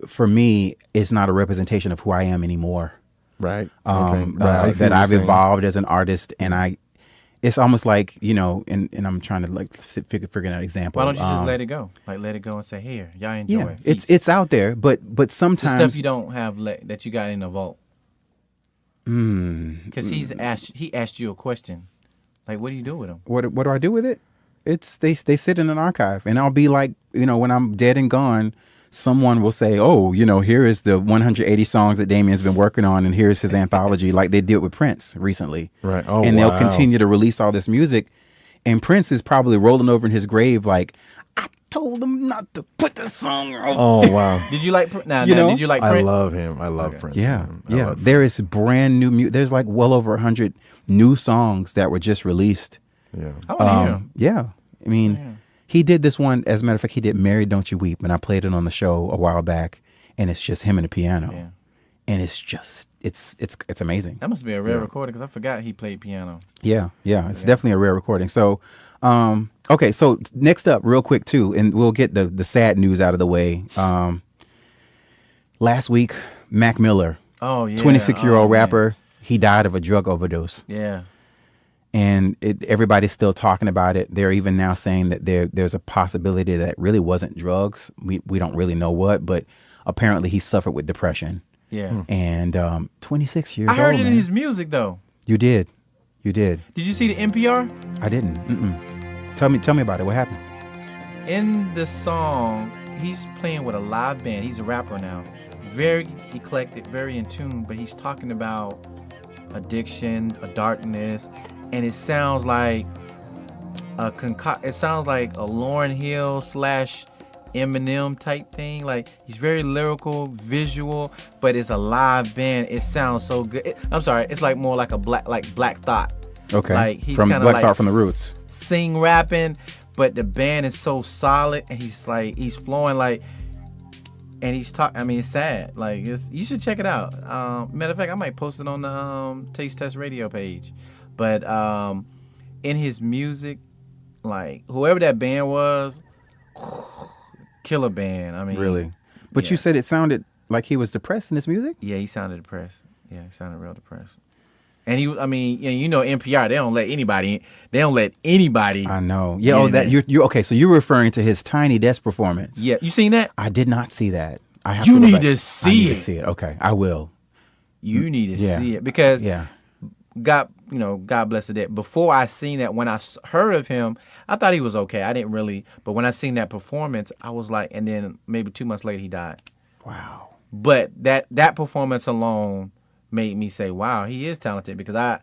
for me, it's not a representation of who I am anymore. Right. Okay. That I've evolved as an artist, and it's almost like, and I'm trying to figure out an example. Why don't you just let it go? Like, let it go and say, here, y'all enjoy it. Feast. It's out there, but sometimes the stuff you don't have that you got in the vault. Because he asked you a question. Like, what do you do with them? What do I do with it? They sit in an archive, and I'll be like, when I'm dead and gone, someone will say, oh, here is the 180 songs that Damien's been working on, and here's his anthology, like they did with Prince recently. Right. Oh, and wow. They'll continue to release all this music, and Prince is probably rolling over in his grave like, I told him not to put the song out. Oh, wow. Did you like Prince? Did you like Prince? I love him. I love Prince. Yeah, Man. yeah. There is brand new music. There's like well over 100 new songs that were just released. Yeah. I want to hear him. Yeah. I mean, he did this one, as a matter of fact, he did Mary Don't You Weep, and I played it on the show a while back, and it's just him and the piano. Yeah. And it's just, it's amazing. That must be a rare recording, because I forgot he played piano. Yeah. It's definitely a rare recording. So, okay, so next up, real quick too, and we'll get the sad news out of the way. Last week, Mac Miller, 26-year-old rapper, he died of a drug overdose. Yeah. And everybody's still talking about it. They're even now saying that there's a possibility that it really wasn't drugs. We don't really know what, but apparently he suffered with depression. Yeah. And 26 years old. I heard it man. in his music, though. You did. Did you see the NPR? I didn't. Tell me about it. What happened? In the song, he's playing with a live band. He's a rapper now. Very eclectic, very in tune, but he's talking about addiction, a darkness, and it sounds like a Lauryn Hill / Eminem type thing. Like, he's very lyrical, visual, but it's a live band. It sounds so good. I'm sorry, it's like more like a Black Thought. Okay. Like, he's from kind of Black like Thought from the Roots. Sing rapping, but the band is so solid, and he's flowing like. And he's talking. I mean, it's sad. Like, you should check it out. Matter of fact, I might post it on the Taste Test Radio page. But in his music, like, whoever that band was, killer band. I mean, really. But you said it sounded like he was depressed in his music. Yeah, he sounded depressed. Yeah, he sounded real depressed. And NPR, they don't let anybody. I know. Yeah. Oh, that you're okay. So you're referring to his Tiny Desk performance. Yeah, you seen that? I did not see that. I have You to go need back. to I see need it. to see it. Okay, I will. You need to see it, because Yeah. God bless the dead. Before I seen that, when I heard of him, I thought he was okay. I didn't really, but when I seen that performance, I was like, and then maybe 2 months later he died. Wow. But that performance alone made me say, wow, he is talented, because I'm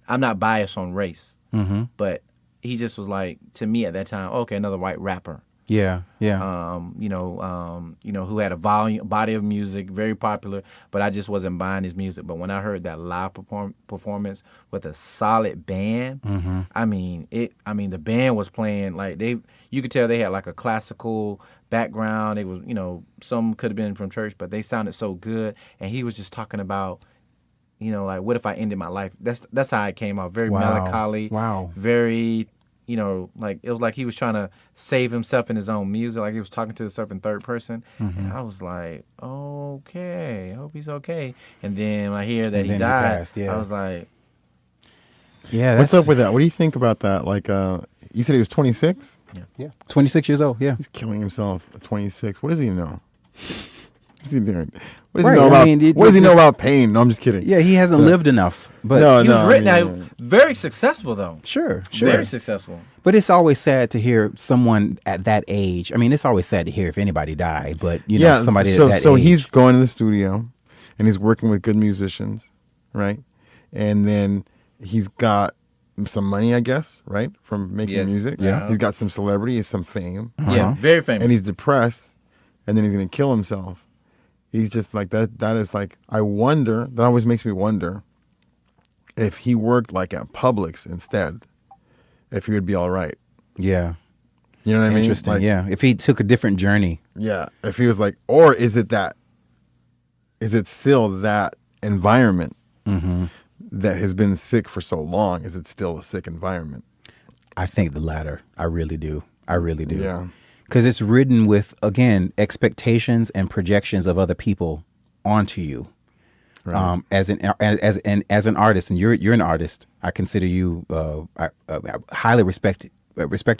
not biased on race, but he just was like, to me at that time, okay, another white rapper. Yeah, yeah. Who had a body of music, very popular, but I just wasn't buying his music. But when I heard that live performance with a solid band, I mean, the band was playing like you could tell they had like a classical background. It was, some could have been from church, but they sounded so good. And he was just talking about, like, what if I ended my life? That's how it came out. Very melancholy. Wow. Very, like it was like he was trying to save himself in his own music. Like he was talking to himself in third person. And I was like, okay, I hope he's okay. And then when I hear that he died, passed, yeah. I was like, Yeah, What's up with that? What do you think about that? Like, you said he was 26? Yeah, 26 years old. Yeah, He's killing himself at 26. What does he know? What's he doing? What does Right, he know I about? mean, what does he know just- about pain? No, I'm just kidding. yeah. He hasn't lived enough, but No, he was I written mean, out, very successful though. sure. Very successful. But it's always sad to hear someone at that age. I mean, it's always sad to hear if anybody died, but somebody so, at that so age. he's going to the studio, and he's working with good musicians, right? And then he's got some money, I guess, right, from making Yes. music. Yeah. He's got some celebrity, some fame, Yeah, very famous. and he's depressed, and then he's gonna kill himself. He's just like that. That is like, I wonder. That always makes me wonder if he worked like at Publix instead, if he would be all right. Yeah, You know what I mean? interesting. Like, Yeah, if he took a different journey. yeah. If he was like, or is it that? Is it still that environment that has been sick for so long? Is it still a sick environment? I think the latter. I really do. I really do. Yeah. Because it's ridden with, again, expectations and projections of other people onto you. Right. As an artist, and you're an artist, I consider you. I highly respect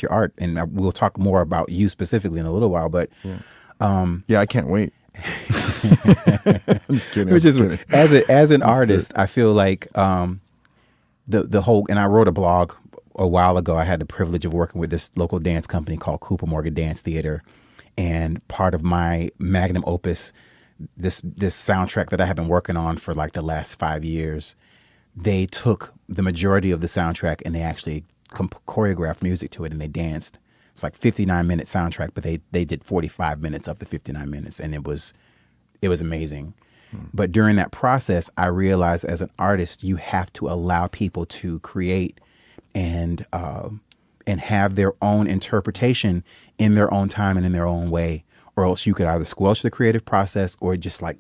your art, and we'll talk more about you specifically in a little while. But Yeah, I can't wait. I'm just kidding. I'm just kidding. as an artist, I feel like the whole, and I wrote a blog a while ago. I had the privilege of working with this local dance company called Cooper Morgan Dance Theater, and part of my magnum opus, this soundtrack that I have been working on for like the last 5 years, they took the majority of the soundtrack and they actually choreographed music to it, and they danced. It's like 59-minute soundtrack, but they did 45 minutes of the 59 minutes, and it was amazing. But during that process, I realized as an artist, you have to allow people to create and have their own interpretation in their own time and in their own way, or else you could either squelch the creative process or just like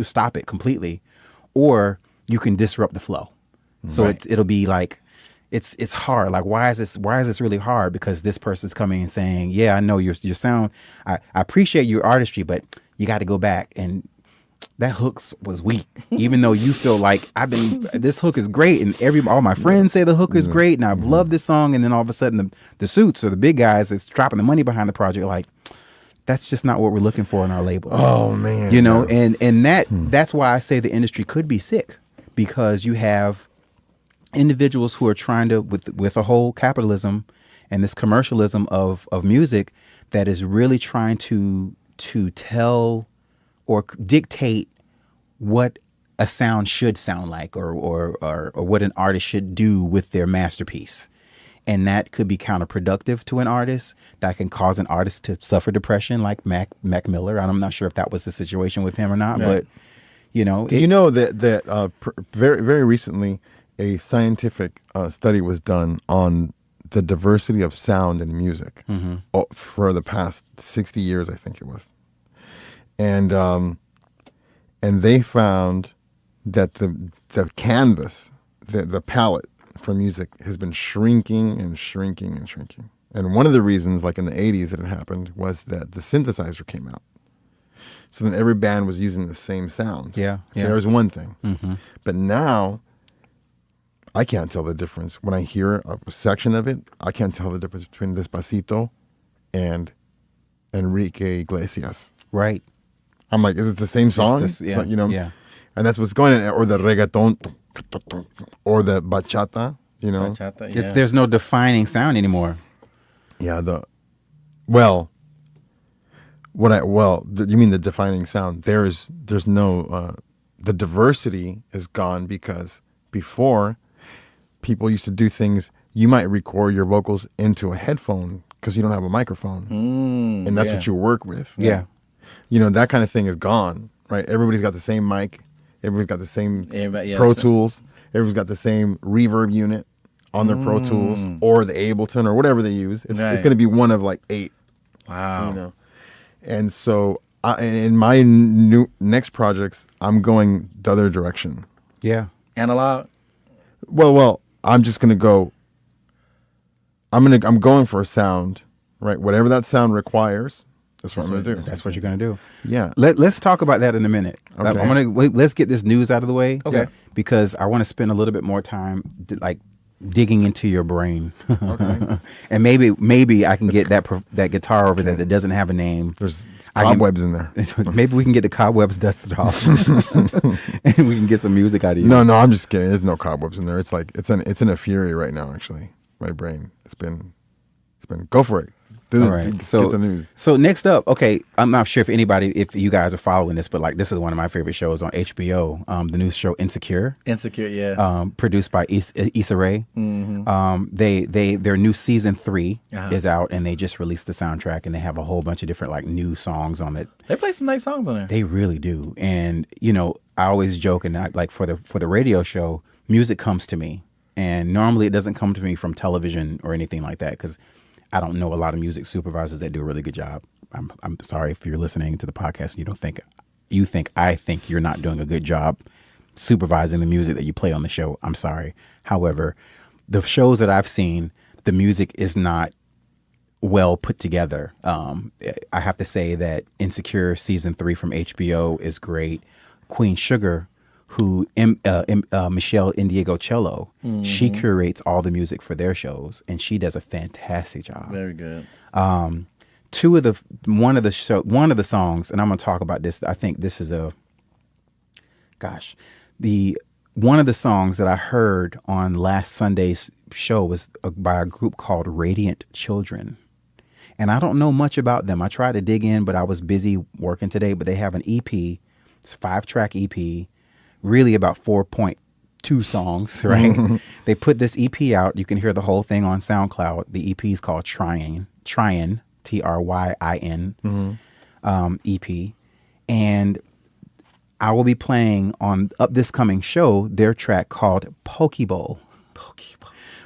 stop it completely, or you can disrupt the flow. So it'll be like it's hard. Like, why is this really hard? Because this person's coming and saying, yeah, I know your sound. I appreciate your artistry, but you got to go back, and that hook was weak. Even though you feel like this hook is great, and all my friends say the hook is great, and I've loved this song, and then all of a sudden the suits or the big guys that's dropping the money behind the project, like, that's just not what we're looking for in our label. Oh man. And that's why I say the industry could be sick, because you have individuals who are trying to, with a whole capitalism and this commercialism of music, that is really trying to tell or dictate what a sound should sound like, or what an artist should do with their masterpiece. And that could be counterproductive to an artist. That can cause an artist to suffer depression, like Mac Miller. I'm not sure if that was the situation with him or not, but Do you know that very, very recently a scientific study was done on the diversity of sound in music for the past 60 years, I think it was. And they found that the canvas, the palette for music has been shrinking and shrinking and shrinking. And one of the reasons, like in the 80s that it happened, was that the synthesizer came out. So then every band was using the same sounds. Yeah. There was one thing. But now, I can't tell the difference. When I hear a section of it, I can't tell the difference between Despacito and Enrique Iglesias. right. I'm like, is it the same song? It's It's like, yeah. And that's what's going on. Or the reggaeton, or the bachata, Bachata, yeah. There's no defining sound anymore. Yeah, you mean the defining sound? There's no, the diversity is gone, because before, people used to do things, you might record your vocals into a headphone because you don't have a microphone, and that's what you work with. Yeah. That kind of thing is gone, right? Everybody's got the same mic. Everybody's got the same Everybody- yeah, Pro so- Tools. Everybody's got the same reverb unit on their Pro Tools or the Ableton or whatever they use. It's Right. going to be one of like 8. Wow. And so in my next projects, I'm going the other direction. Yeah. Analog. Well, I'm just gonna go. I'm going for a sound, right? Whatever that sound requires, that's what I'm gonna do. That's what you're going to do. Yeah. Let's talk about that in a minute. Okay. Let's get this news out of the way. Okay. Because I want to spend a little bit more time digging into your brain. Okay. And maybe I can get that guitar over there that doesn't have a name. There's cobwebs in there. Maybe we can get the cobwebs dusted off, and we can get some music out of you. No, I'm just kidding. There's no cobwebs in there. It's like it's in a fury right now. Actually, my brain. It's been. Go for it. All right. Get the news. So next up, okay, I'm not sure if you guys are following this, but this is one of my favorite shows on HBO. The new show Insecure. Insecure. Yeah. Produced by Issa Rae. Their new season 3 is out, and they just released the soundtrack, and they have a whole bunch of different new songs on it. They play some nice songs on there. They really do. And I always joke, and for the radio show, music comes to me, and normally it doesn't come to me from television or anything like that, because I don't know a lot of music supervisors that do a really good job. I'm sorry if you're listening to the podcast and you think I think you're not doing a good job supervising the music that you play on the show. I'm sorry. However, the shows that I've seen, the music is not well put together. I have to say that Insecure season 3 from HBO is great. Queen Sugar, who Michelle Indiegocello, she curates all the music for their shows, and she does a fantastic job. Very good. One of the songs, and I'm going to talk about this. I think this is one of the songs that I heard on last Sunday's show was by a group called Radiant Children. And I don't know much about them. I tried to dig in, but I was busy working today. But they have an EP. It's a 5-track EP. Really about 4.2 songs, right? They put this EP out. You can hear the whole thing on SoundCloud. The EP is called Tryin, Tryin, EP. And I will be playing on this coming show their track called Pokeball.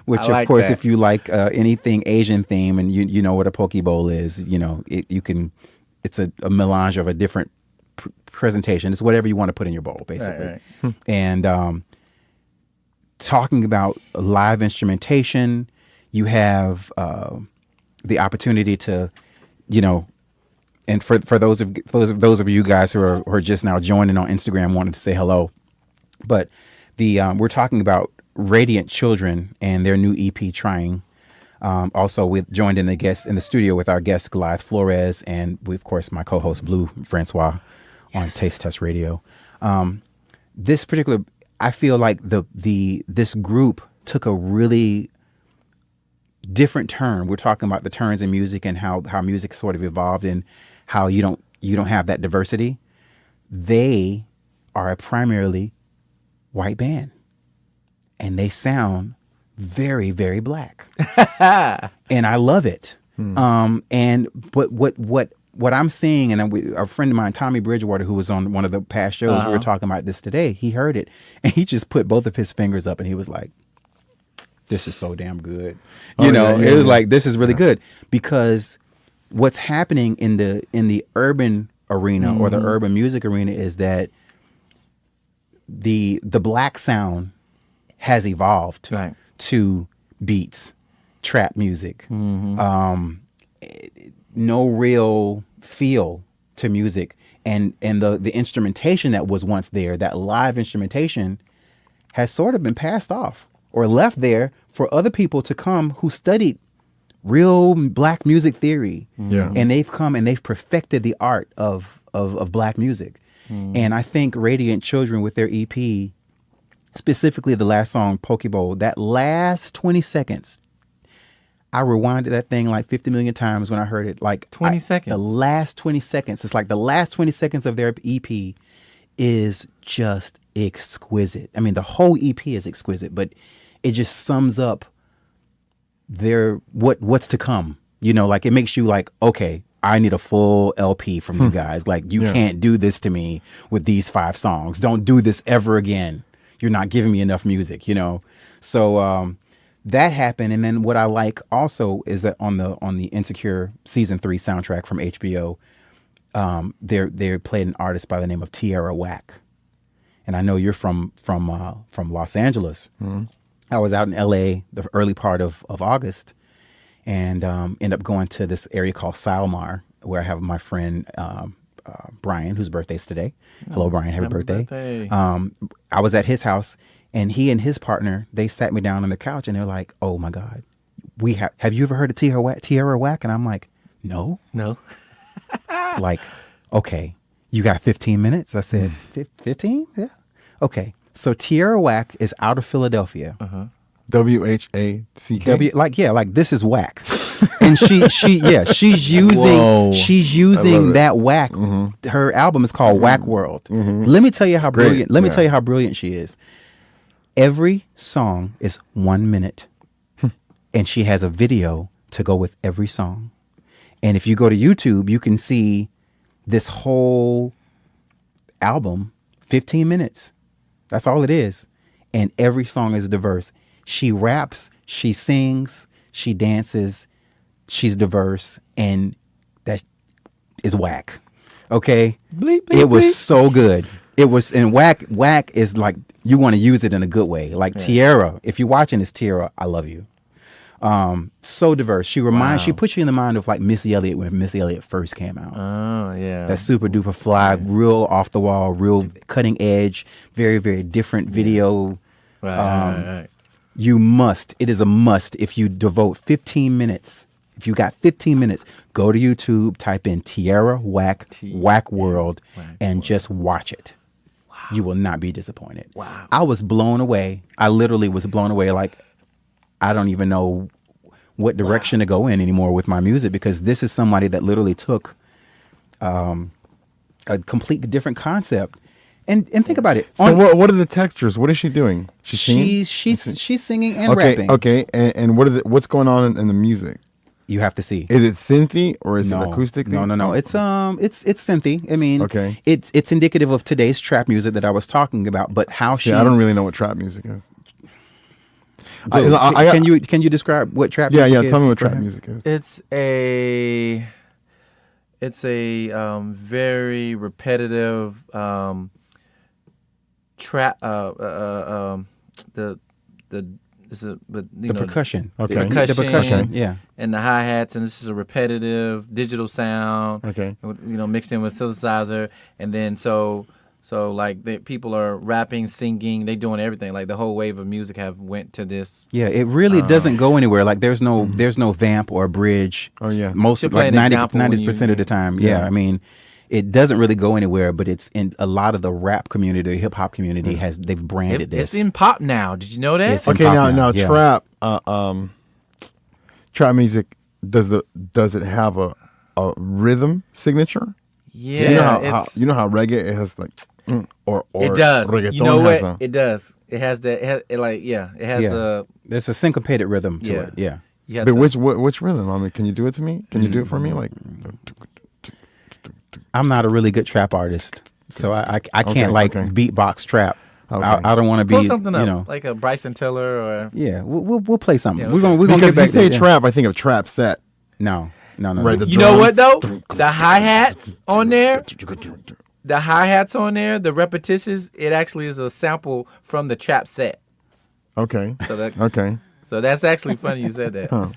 Which, of course, if you like anything Asian theme and you know what a Pokeball is, it's a melange of a different presentation. It's whatever you want to put in your bowl, basically. Right. And talking about live instrumentation, you have the opportunity to, and for those of you guys who are just now joining on Instagram, wanted to say hello, but we're talking about Radiant Children and their new EP Trying. Also, we joined in the studio with our guest Goliath Flores, and of course my co-host Blue Franswa on Taste Test Radio. This particular, I feel like this group took a really different turn. We're talking about the turns in music and how music sort of evolved and how you don't have that diversity. They are a primarily white band, and they sound very, very black, and I love it. But what I'm seeing, and a friend of mine, Tommy Bridgewater, who was on one of the past shows, we were talking about this today. He heard it, and he just put both of his fingers up, and he was like, "This is so damn good." It was like, "This is really good," because what's happening in the urban arena or the urban music arena is that the black sound has evolved to beats, trap music, no real feel to music, and the instrumentation that was once there, that live instrumentation, has sort of been passed off or left there for other people to come who studied real black music theory. And they've come and they've perfected the art of black music. And I think Radiant Children with their EP, specifically the last song, Pokeball, that last 20 seconds, I rewinded that thing like 50 million times when I heard it. Like 20 seconds. The last 20 seconds. It's like the last 20 seconds of their EP is just exquisite. I mean, the whole EP is exquisite, but it just sums up what's to come. Like it makes you like, okay, I need a full LP from you guys. Like you can't do this to me with these 5 songs. Don't do this ever again. You're not giving me enough music, So that happened. And then what I like also is that on the Insecure season 3 soundtrack from HBO, they played an artist by the name of Tierra Whack. And I know you're from Los Angeles. Mm-hmm. I was out in LA the early part of August, and end up going to this area called Lamar, where I have my friend Brian, whose birthday's today. Hello, Brian. Happy birthday. I was at his house, and he and his partner, they sat me down on the couch, and they're like, "Oh my God, have you ever heard of Tierra Whack?" And I'm like, "No." Like, okay, you got 15 minutes? I said, 15? Yeah. Okay. So Tierra Whack is out of Philadelphia. WHACK. Like this is whack. And she's using that whack. Mm-hmm. Her album is called Whack World. Mm-hmm. Let me tell you how brilliant. Let me tell you how brilliant she is. Every song is 1 minute, and she has a video to go with every song. And if you go to YouTube, you can see this whole album, 15 minutes. That's all it is. And every song is diverse. She raps, she sings, she dances, she's diverse, and that is whack. Okay? Bleep, bleep, it was bleep. So good. It was, and whack is like, you want to use it in a good way. Like Tierra, if you're watching this, Tierra, I love you. So diverse. She puts you in the mind of like Missy Elliott when Missy Elliott first came out. Oh yeah. That super duper fly, real off the wall, real cutting edge, very, very different video. Right. It is a must if you devote 15 minutes. If you got 15 minutes, go to YouTube, type in Tierra Whack World, and just watch it. Wow. You will not be disappointed. Wow. I was blown away. I literally was blown away. Like, I don't even know what direction to go in anymore with my music, because this is somebody that literally took a completely different concept. And think about it. So what are the textures? What is she doing? She's singing and rapping. Okay. And what's going on in the music? You have to see. Is it synthy or is it acoustic? No. It's synthy. I mean, okay. It's indicative of today's trap music that I was talking about. But how I don't really know what trap music is. Can you describe what trap music is? Yeah, tell me what trap music is. It's a very repetitive trap. The percussion. Okay. The percussion. Yeah. And the hi-hats, and this is a repetitive digital sound. Okay. Mixed in with synthesizer, and then so like people are rapping, singing, they doing everything. Like the whole wave of music have went to this. Yeah, it really doesn't go anywhere. Like there's no vamp or bridge. Oh yeah. Most like 90% of the time. Yeah. I mean, it doesn't really go anywhere, but it's in a lot of the rap community, the hip hop community they've branded this. It's in pop now. Did you know that? It's in okay, pop now yeah. trap music, does it have a rhythm signature? Yeah. You know how reggae it has like or it does. Reggaeton you know what? has it does. It has that. It has a. There's a syncopated rhythm to it. Yeah. But which rhythm? I mean, can you do it to me? Can you do it for me? Like. I'm not a really good trap artist, so I can't beatbox trap. Okay. I don't want to be pull something up, like a Bryson Tiller or we'll play something. Yeah, We're gonna because get back you say to trap, I think of trap set. No. Right, you know what though? The hi-hats on there, the repetitions, it actually is a sample from the trap set. Okay. So that's actually funny you said that. Huh.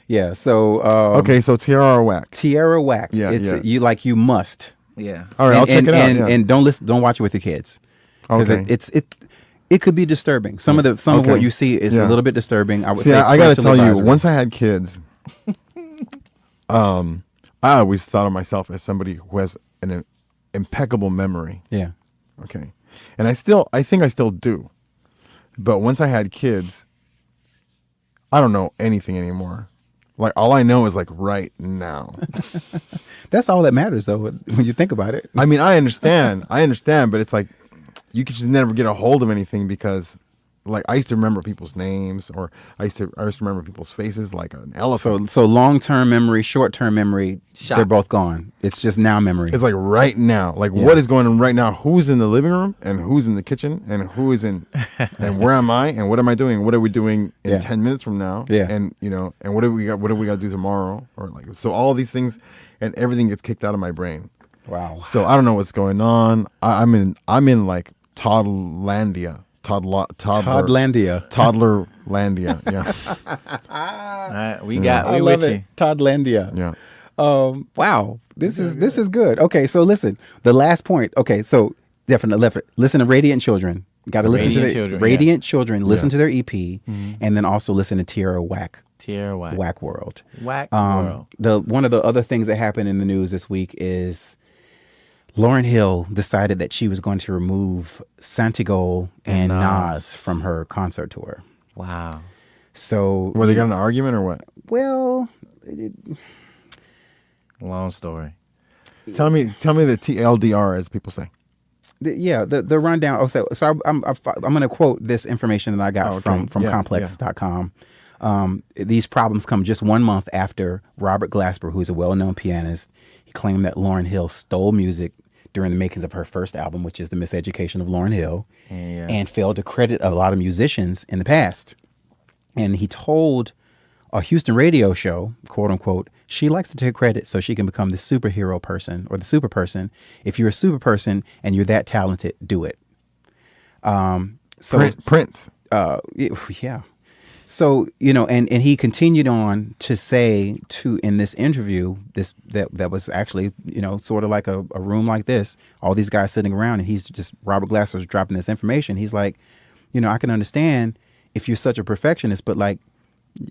Yeah. So so Tierra Whack. Tierra Whack. Yeah. You must. Yeah. All right, I'll check it out. And don't watch it with your kids, because it could be disturbing. Some of what you see is a little bit disturbing. I would say. I got to tell you, once I had kids, I always thought of myself as somebody who has an impeccable memory. Yeah. Okay. And I think I still do, but once I had kids, I don't know anything anymore. Like all I know is like right now. That's all that matters, though, when you think about it. I mean, I understand, but it's like you could just never get a hold of anything because like I used to remember people's names, or I used to remember people's faces like an elephant. So long-term memory, short-term memory, they're both gone. It's just now memory. It's like right now, like what is going on right now? Who's in the living room and who's in the kitchen and who is in, and where am I and what am I doing? What are we doing in 10 minutes from now? Yeah. And and what do we got? What do we got to do tomorrow? Or like, so all these things, and everything gets kicked out of my brain. Wow. So I don't know what's going on. I'm in like Toddlandia. Toddlandia. Toddlerlandia. Yeah. All right, we I with love you. it. Toddlandia. Yeah. Wow. This is good. Okay, so listen. The last point. Okay, so definitely listen to Radiant Children. Got to listen to Radiant Children. Listen to their EP, and then also listen to Tierra Whack. Whack World. Whack World. One of the other things that happened in the news this week is Lauryn Hill decided that she was going to remove Santiago and Nas from her concert tour. Wow. So Were they got in an argument or what? well, Long story. Tell me the TLDR, as people say. the rundown. Oh, so I'm going to quote this information that I got from Complex.com. These problems come just 1 month after Robert Glasper, who's a well-known pianist, he claimed that Lauryn Hill stole music during the makings of her first album, which is The Miseducation of Lauryn Hill, and failed to credit a lot of musicians in the past. And he told a Houston radio show, quote unquote, she likes to take credit so she can become the superhero person or the super person. If you're a super person and you're that talented, do it. Prince. Yeah. So, and he continued on to say in this interview, that was actually, sort of like a room like this, all these guys sitting around, and Robert Glasper was dropping this information. He's like, I can understand if you're such a perfectionist, but like,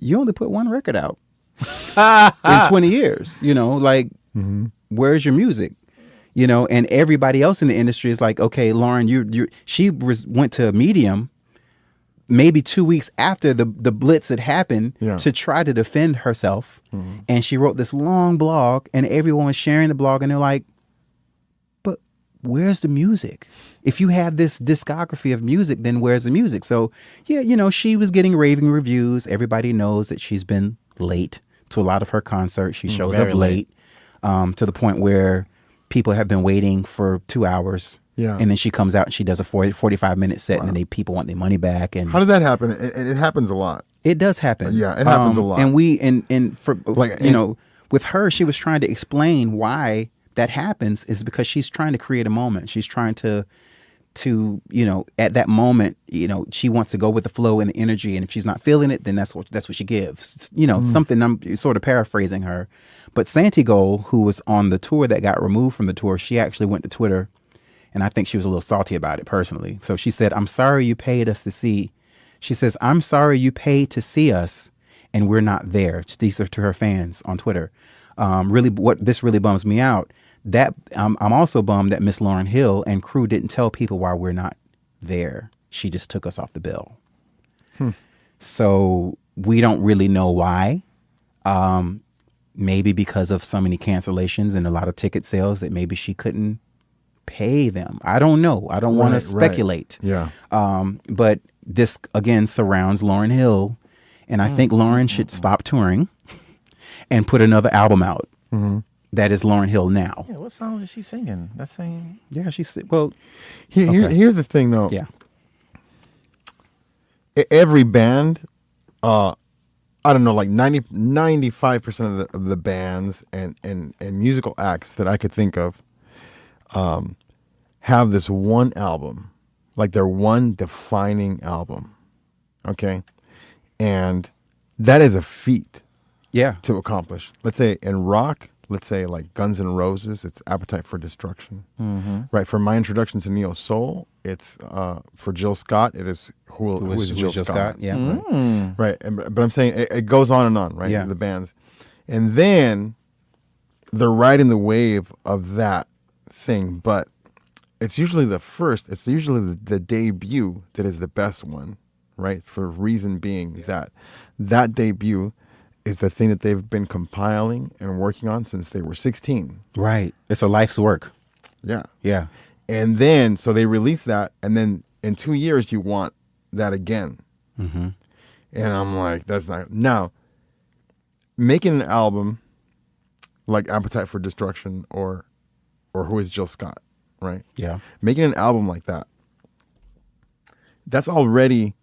you only put one record out in 20 years, where's your music? And everybody else in the industry is like, okay, Lauryn, she went to Medium maybe 2 weeks after the blitz had happened to try to defend herself. And she wrote this long blog, and everyone was sharing the blog, and they're like, but where's the music? If you have this discography of music, then where's the music? So, she was getting raving reviews. Everybody knows that she's been late to a lot of her concerts. She shows up late to the point where people have been waiting for 2 hours. Yeah. And then she comes out and she does a 45-minute set, and then people want their money back. And how does that happen? It happens a lot. It does happen. Yeah, it happens a lot. And with her, she was trying to explain why that happens is because she's trying to create a moment. She's trying to at that moment, she wants to go with the flow and the energy, and if she's not feeling it, then that's what she gives. Something, I'm sort of paraphrasing her. But Santiago, who was on the tour that got removed from the tour, she actually went to Twitter, and I think she was a little salty about it personally. So she said, "I'm sorry you paid us to see." She says, "I'm sorry you paid to see us, and we're not there." These are to her fans on Twitter. What this really bums me out. That I'm also bummed that Miss Lauryn Hill and crew didn't tell people why we're not there. She just took us off the bill. So we don't really know why. Maybe because of so many cancellations and a lot of ticket sales that maybe she couldn't pay them. I don't know. I don't want to speculate. Right. Yeah. But this again surrounds Lauryn Hill, and I think Lauryn should stop touring and put another album out. That is Lauryn Hill now. Yeah, what song is she singing? That's saying. Yeah, well. Here's the thing, though. Yeah. Every band, I don't know, like 95% of the bands and musical acts that I could think of, have this one album, like their one defining album. Okay, and that is a feat. Yeah. To accomplish. Let's say in rock. Let's say like Guns N' Roses, it's Appetite for Destruction. Right. For my introduction to neo soul, it's for Jill Scott. It is who is Jill Scott? Yeah. Right. But I'm saying it goes on and on. Right. Yeah. The bands, and then they're riding the wave of that thing. But it's usually It's usually the debut that is the best one. Right. For reason being that debut is the thing that they've been compiling and working on since they were 16. Right. It's a life's work. Yeah. Yeah. And then, so they release that, and then in 2 years, you want that again. And I'm like, that's not now. Making an album like Appetite for Destruction or Who is Jill Scott, right? Yeah. Making an album like that, that's already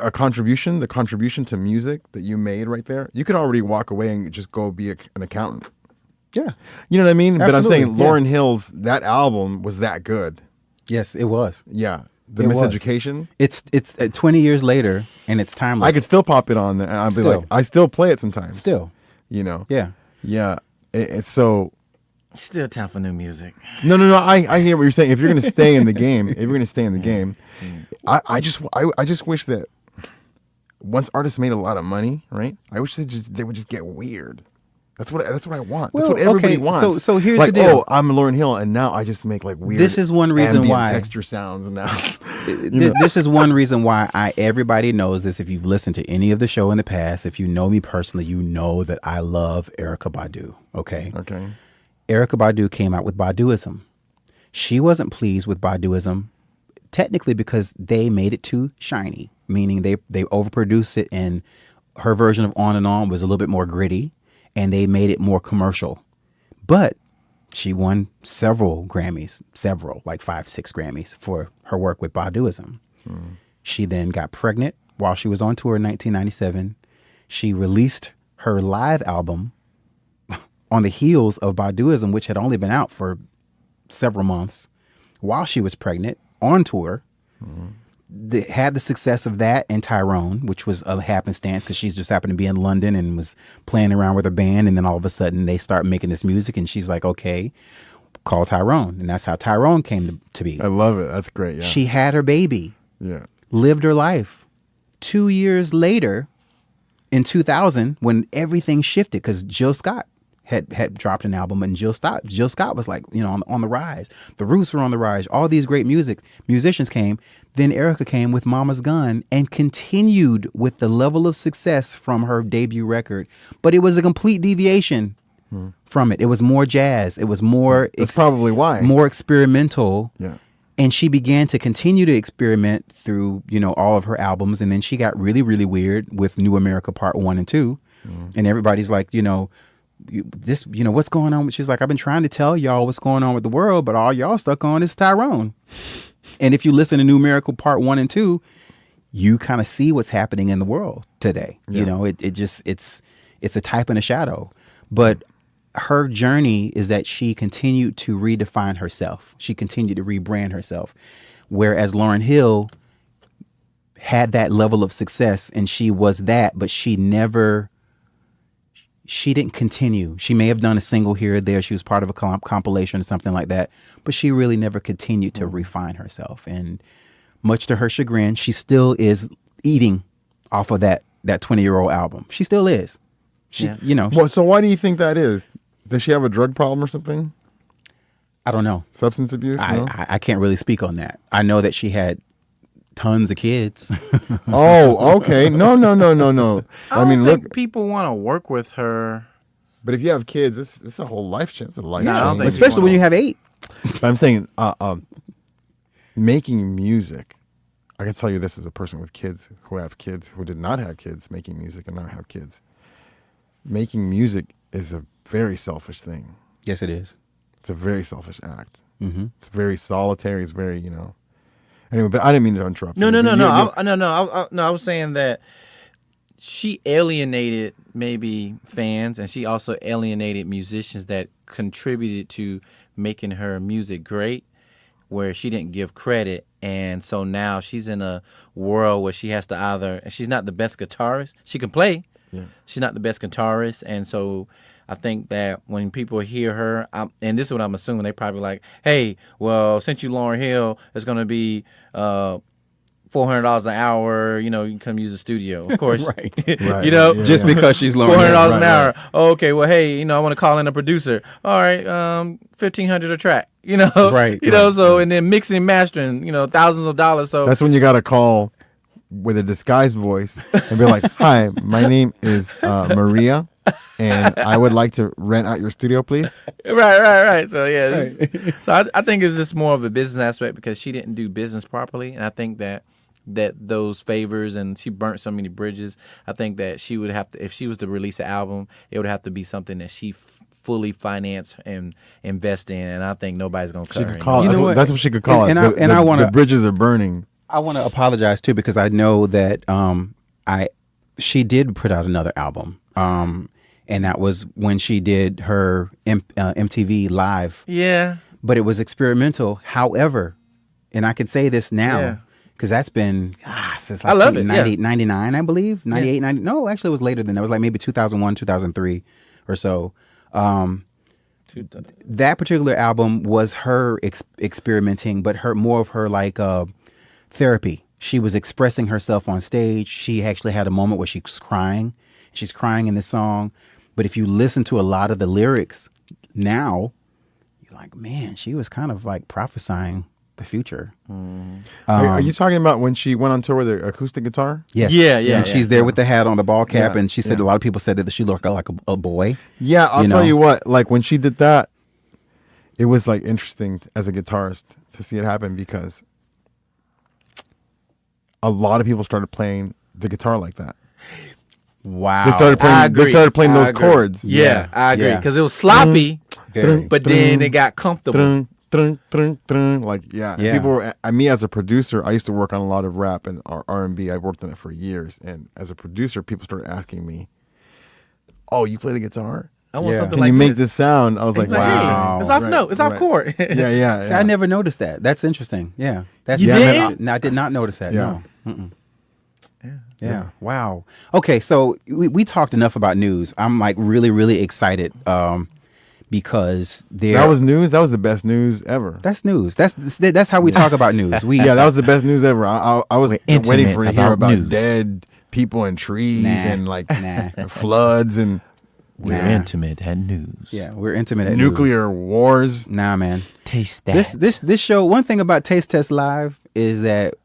a contribution. The contribution to music that you made right there, you could already walk away and just go be an accountant. Yeah. You know what I mean? Absolutely, but I'm saying yeah. Lauryn Hill's, that album was that good. Yes, it was. Yeah. The It was. Miseducation. It's 20 years later, and it's timeless. I could still pop it on there, and I'd be Still. like, I still play it sometimes. Still. You know? Yeah. Yeah. It's so... Still time for new music. No. I hear what you're saying. If you're going to stay in the game, I just wish that once artists made a lot of money, right? I wish they would just get weird. That's what I want. Well, That's what everybody okay, wants. so here's like, the deal. Oh, I'm Lauryn Hill, and now I just make like weird. This is one reason ambient why- texture sounds now. This is one reason why everybody knows this. If you've listened to any of the show in the past, if you know me personally, you know that I love Erykah Badu. Okay. Okay. Erykah Badu came out with Baduism. She wasn't pleased with Baduism, technically because they made it too shiny, meaning they overproduced it, and her version of On and On was a little bit more gritty, and they made it more commercial. But she won several Grammys, like 5-6 Grammys for her work with Baduism. She then got pregnant while she was on tour in 1997. She released her live album on the heels of Baduism, which had only been out for several months, while she was pregnant on tour. Had the success of that and Tyrone, which was a happenstance because she's just happened to be in London and was playing around with her band, and then all of a sudden they start making this music, and she's like, okay, call Tyrone. And that's how Tyrone came to be. I love it. That's great. Yeah. She had her baby, Yeah. lived her life. 2 years later, in 2000, when everything shifted, because Jill Scott had dropped an album, and Jill Scott was like, on the rise. The Roots were on the rise. All these great musicians came. Then Erykah came with Mama's Gun and continued with the level of success from her debut record. But it was a complete deviation from it. It was more jazz. It was more... That's probably why. More experimental. Yeah. And she began to continue to experiment through, all of her albums. And then she got really, really weird with New America Part 1 and 2. And everybody's like, what's going on? She's like, I've been trying to tell y'all what's going on with the world, but all y'all stuck on is Tyrone. And if you listen to New Miracle Part 1 and 2, you kind of see what's happening in the world today. Yeah. It's a type and a shadow. But her journey is that she continued to redefine herself. She continued to rebrand herself. Whereas Lauryn Hill had that level of success, and she was that, but she didn't continue. She may have done a single here or there. She was part of a compilation or something like that, but she really never continued to refine herself. And much to her chagrin, she still is eating off of that 20-year-old album. She still is. Well, so why do you think that is? Does she have a drug problem or something? I don't know. Substance abuse? No? I can't really speak on that. I know that she had tons of kids. Oh, okay. No. I mean, don't think look. people want to work with her. But if you have kids, it's a whole life chance. It's a life No, I don't change. think Especially when you have 8. But I'm saying, making music. I can tell you this as a person with kids who have kids who did not have kids making music and now have kids. Making music is a very selfish thing. Yes, it is. It's a very selfish act. Mm-hmm. It's very solitary. It's very, Anyway, but I didn't mean to interrupt. No. you. I was saying that she alienated maybe fans, and she also alienated musicians that contributed to making her music great, where she didn't give credit. And so now she's in a world where she has to and she's not the best guitarist. She can play. Yeah. She's not the best guitarist. And so I think that when people hear her, and this is what I'm assuming, they probably like, hey, well, since you Lauryn Hill, it's going to be $400 an hour, you can come use the studio. Of course. Right. Just because she's Lauryn $400 Hill. an hour. Oh, okay, well, hey, I want to call in a producer. All right, $1,500 a track. Right. So and then mixing and mastering, thousands of dollars. So That's when you got to call with a disguised voice and be like, "Hi, my name is Maria. and I would like to rent out your studio, please. Right. So yeah, so I think it's just more of a business aspect because she didn't do business properly, and I think that those favors and she burnt so many bridges. I think that she would have to, if she was to release an album, it would have to be something that she fully finance and invest in, and I think nobody's gonna cut her. That's what she could call it. I want the bridges are burning. I want to apologize too because I know that she did put out another album, and that was when she did her MTV Live. Yeah, but it was experimental. However, and I can say this now because that's been since like I love it. 99, I believe, 98, 90. No, actually, it was later than that. It was like maybe 2001, 2003 or so. That particular album was her experimenting, but more of her like therapy. She was expressing herself on stage. She actually had a moment where she was crying. She's crying in this song. But if you listen to a lot of the lyrics now, you're like, man, she was kind of like prophesying the future. Are you talking about when she went on tour with her acoustic guitar? Yes. Yeah. And she's there with the hat on, the ball cap, Yeah, and she said a lot of people said that she looked like a boy. Yeah, I'll tell you what. Like when she did that, it was like interesting as a guitarist to see it happen because a lot of people started playing the guitar like that. Wow. They started playing those chords. Yeah, I agree because it was sloppy, but then it got comfortable. Like people were. Me as a producer, I used to work on a lot of rap and R&B. I worked on it for years, and as a producer, people started asking me, "Oh, you play the guitar? I want something Can like you make this sound?" I was like, "Wow, it's off note, it's off chord." Yeah. See, I never noticed that. That's interesting. Yeah, that's You did? I did not notice that. Yeah. No. Mm-mm. Yeah. Wow. Okay, so we talked enough about news. I'm like really, really excited. Because that was news. That was the best news ever. That's news. That's how we talk about news. That was the best news ever. I was waiting for to hear about news. dead people and trees and like floods and We're intimate at news. Yeah, we're intimate at nuclear news. wars. Nah, man. Taste that. This show. One thing about Taste Test Live is that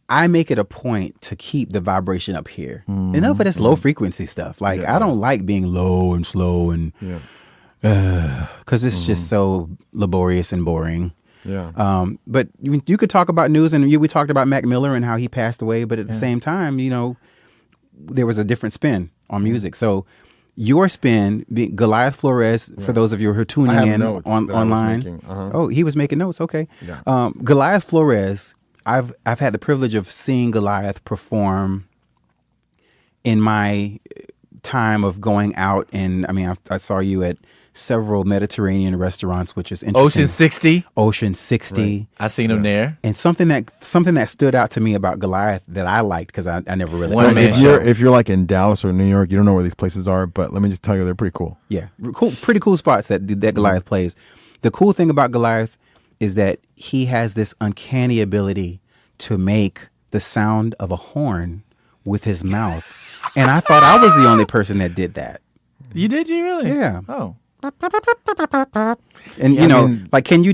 I make it a point to keep the vibration up here. Enough of this low frequency stuff. Like I don't like being low and slow and because it's just so laborious and boring. Yeah. But you could talk about news, and we talked about Mac Miller and how he passed away. But at the same time, there was a different spin on music. So your spin, Goliath Flores, for those of you who are tuning in online. Oh, he was making notes. Okay. Yeah. Goliath Flores. I've had the privilege of seeing Goliath perform in my time of going out, and I saw you at several Mediterranean restaurants, which is interesting. Ocean 60. Right. I seen him there. And something that stood out to me about Goliath that I liked because I never really. If you're like in Dallas or New York, you don't know where these places are, but let me just tell you, they're pretty cool. Yeah, cool, pretty cool spots that Goliath plays. The cool thing about Goliath is that he has this uncanny ability to make the sound of a horn with his mouth. And I thought I was the only person that did that. You really? Yeah. Oh. And like can you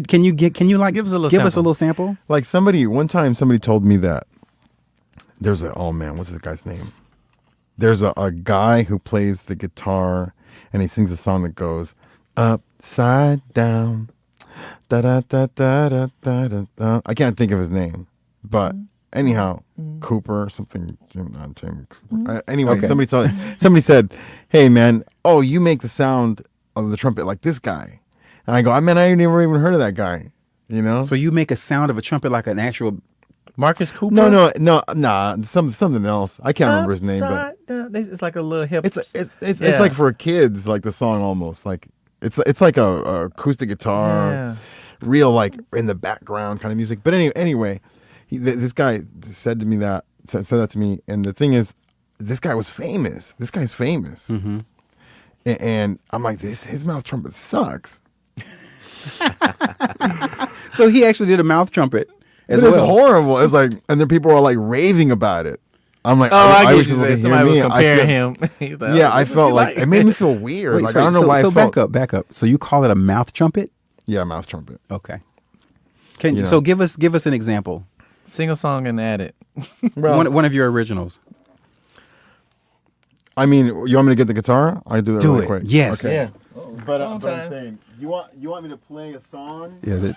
like give us a little sample? Like one time somebody told me that there's what's this guy's name? There's a guy who plays the guitar and he sings a song that goes upside down. Da da da da da da da. I can't think of his name, but anyhow, Cooper something. Not Jim Cooper. Anyway, somebody said, "Hey man, you make the sound of the trumpet like this guy," and I go, "I never even heard of that guy." So you make a sound of a trumpet like an actual Marcus Cooper? No, something else. I can't remember his name, but it's like a little hip. It's like for kids, like the song almost like. It's like a acoustic guitar, real like in the background kind of music. But anyway, this guy said that to me, and the thing is, this guy was famous. This guy's famous, and I'm like, his mouth trumpet sucks. So he actually did a mouth trumpet as well. It's horrible. It's like, and then people are like raving about it. I'm like, I get you. Somebody was comparing him. I felt like it made me feel weird. I don't know why. So back up. So you call it a mouth trumpet? Yeah, mouth trumpet. Okay. So give us an example. Sing a song and add it. One of your originals. I mean, you want me to get the guitar? I do that Do really it. quick. Yes. Okay. Yeah. But Long I'm time. saying, you want me to play a song? Yeah.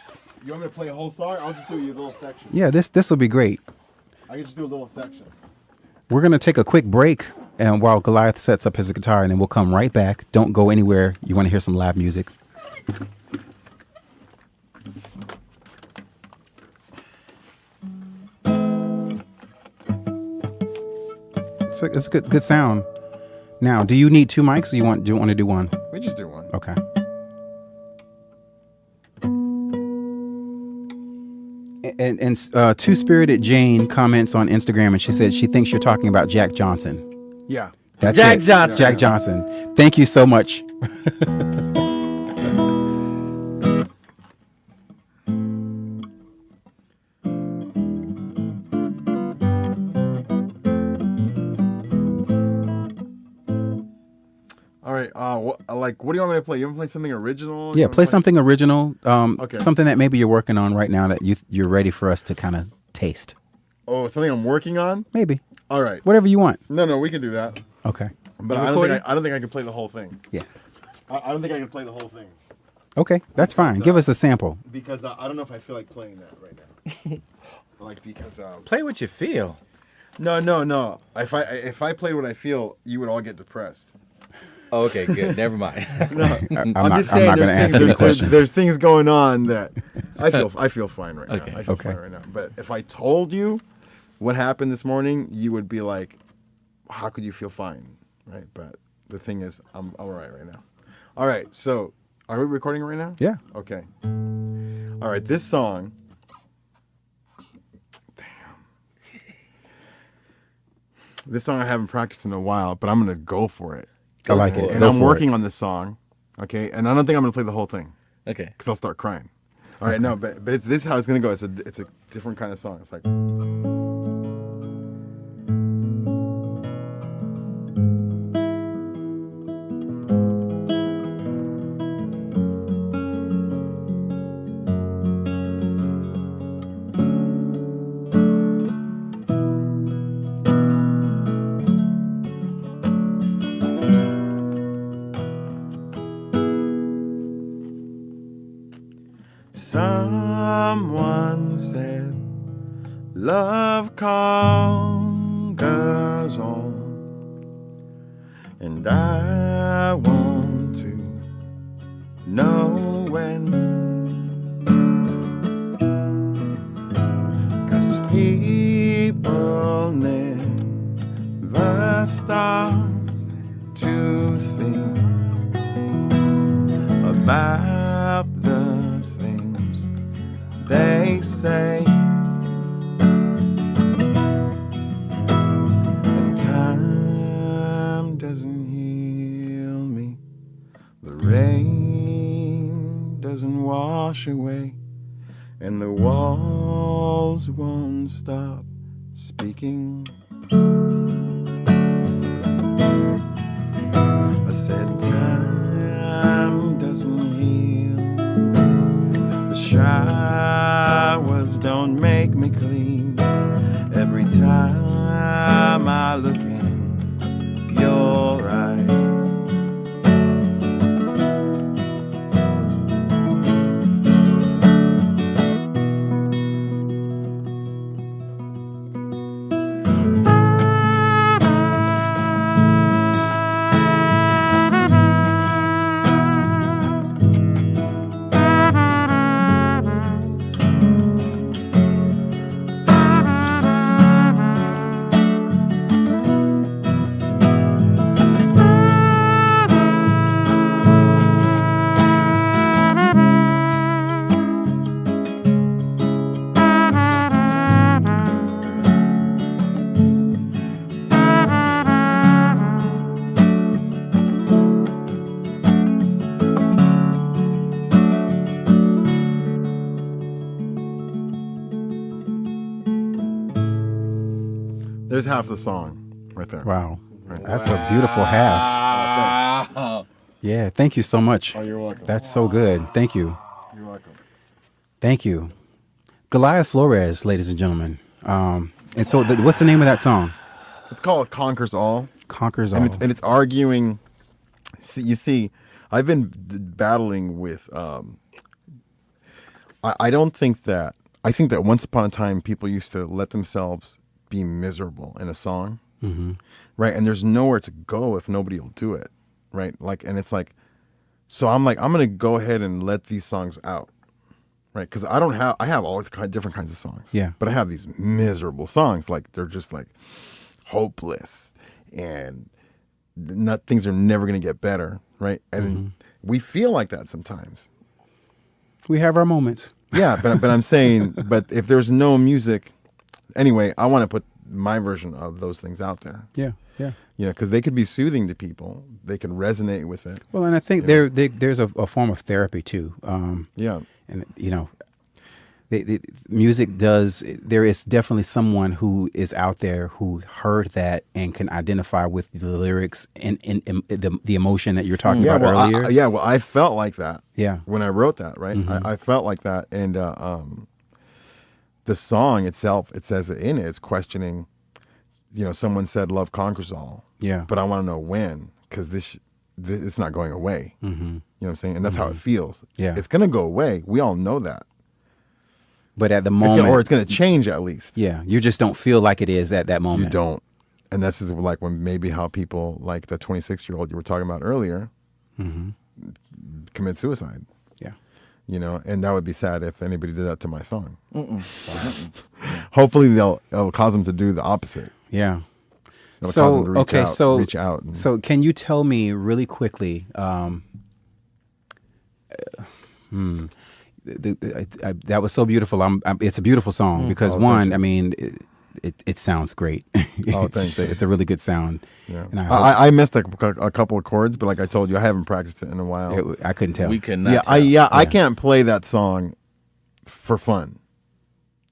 You want me to play a whole song? I'll just do you a little section. Yeah. This will be great. I can just do a little section. We're gonna take a quick break, and while Goliath sets up his guitar, and then we'll come right back. Don't go anywhere. You want to hear some live music? It's a good sound. Now, do you need two mics, or do you want to do one? We just do one. Okay. And Two Spirited Jane comments on Instagram, and she said she thinks you're talking about Jack Johnson. Yeah. That's Jack it. Johnson. Jack Johnson. Thank you so much. All right. What do you want me to play? You want me to play something original? Yeah, play something original. Okay. Something that maybe you're working on right now that you're ready for us to kind of taste. Oh, something I'm working on? Maybe. All right. Whatever you want. No, we can do that. Okay. But You I recording? don't think I can play the whole thing. Yeah. I don't think I can play the whole thing Okay, that's fine. Give us a sample. because I don't know if I feel like playing that right now. Because Play what you feel. no. If I played what I feel, you would all get depressed. Oh, okay, good. Never mind. I'm I'm not just saying going to answer any questions. there's things going on that I feel fine right now. Okay. I feel fine right now. But if I told you what happened this morning, you would be like, how could you feel fine? Right? But the thing is, I'm all right now. All right. So are we recording right now? Yeah. Okay. All right. This song. This song I haven't practiced in a while, but I'm gonna go for it. I like it. And Go I'm for working it. on this song, okay? And I don't think I'm gonna play the whole thing Okay. because I'll start crying. All right, no, but this is how it's gonna go. It's a different kind of song. It's like. Someone said love conquers all, and I want to know when, 'cause people never stop to think about the things they say, and time doesn't heal me, the rain doesn't wash away, and the walls won't stop speaking. I said time doesn't heal, the showers don't make me clean. Every time I look in your eyes, there's half the song right there. Wow. That's a beautiful half. Wow. Yeah, thank you so much. Oh, you're welcome. That's so good. Thank you. You're welcome. Thank you. Goliath Flores, ladies and gentlemen. And so what's the name of that song? It's called Conquers All. conquers all. and it's arguing. You see, I've been battling with. I don't think that. I think that once upon a time, people used to let themselves be miserable in a song, right? And there's nowhere to go if nobody will do it, right? Like, and it's like, so I'm gonna go ahead and let these songs out, right? Because I have all different kinds of songs, Yeah. But I have these miserable songs, like they're just like hopeless, and things are never gonna get better, right? And we feel like that sometimes. We have our moments. Yeah, but I'm saying, but if there's no music, anyway, I want to put my version of those things out there. Yeah, yeah. You know, because they could be soothing to people. They can resonate with it. Well, and I think there's a form of therapy too. Yeah. And you know, music does. There is definitely someone who is out there who heard that and can identify with the lyrics and the emotion that you're talking about earlier. Well, I felt like that. Yeah. When I wrote that, right? I felt like that, and the song itself, it says it in it. It's questioning. You know, someone said love conquers all. Yeah. But I want to know when, because this it's not going away. You know what I'm saying? And that's how it feels. Yeah. It's gonna go away. We all know that. But at the moment, or it's going to change at least. Yeah, you just don't feel like it is at that moment. You don't. And this is like when maybe how people like the 26-year-old you were talking about earlier commit suicide. Yeah. You know, and that would be sad if anybody did that to my song. Hopefully it'll cause them to do the opposite. Yeah. It'll cause them to reach out. So can you tell me really quickly, that was so beautiful. It's a beautiful song because I mean, it sounds great. Oh, thanks. It's a really good sound. Yeah. And I missed a couple of chords, but like I told you, I haven't practiced it in a while. I couldn't tell. We could not. I can't play that song for fun.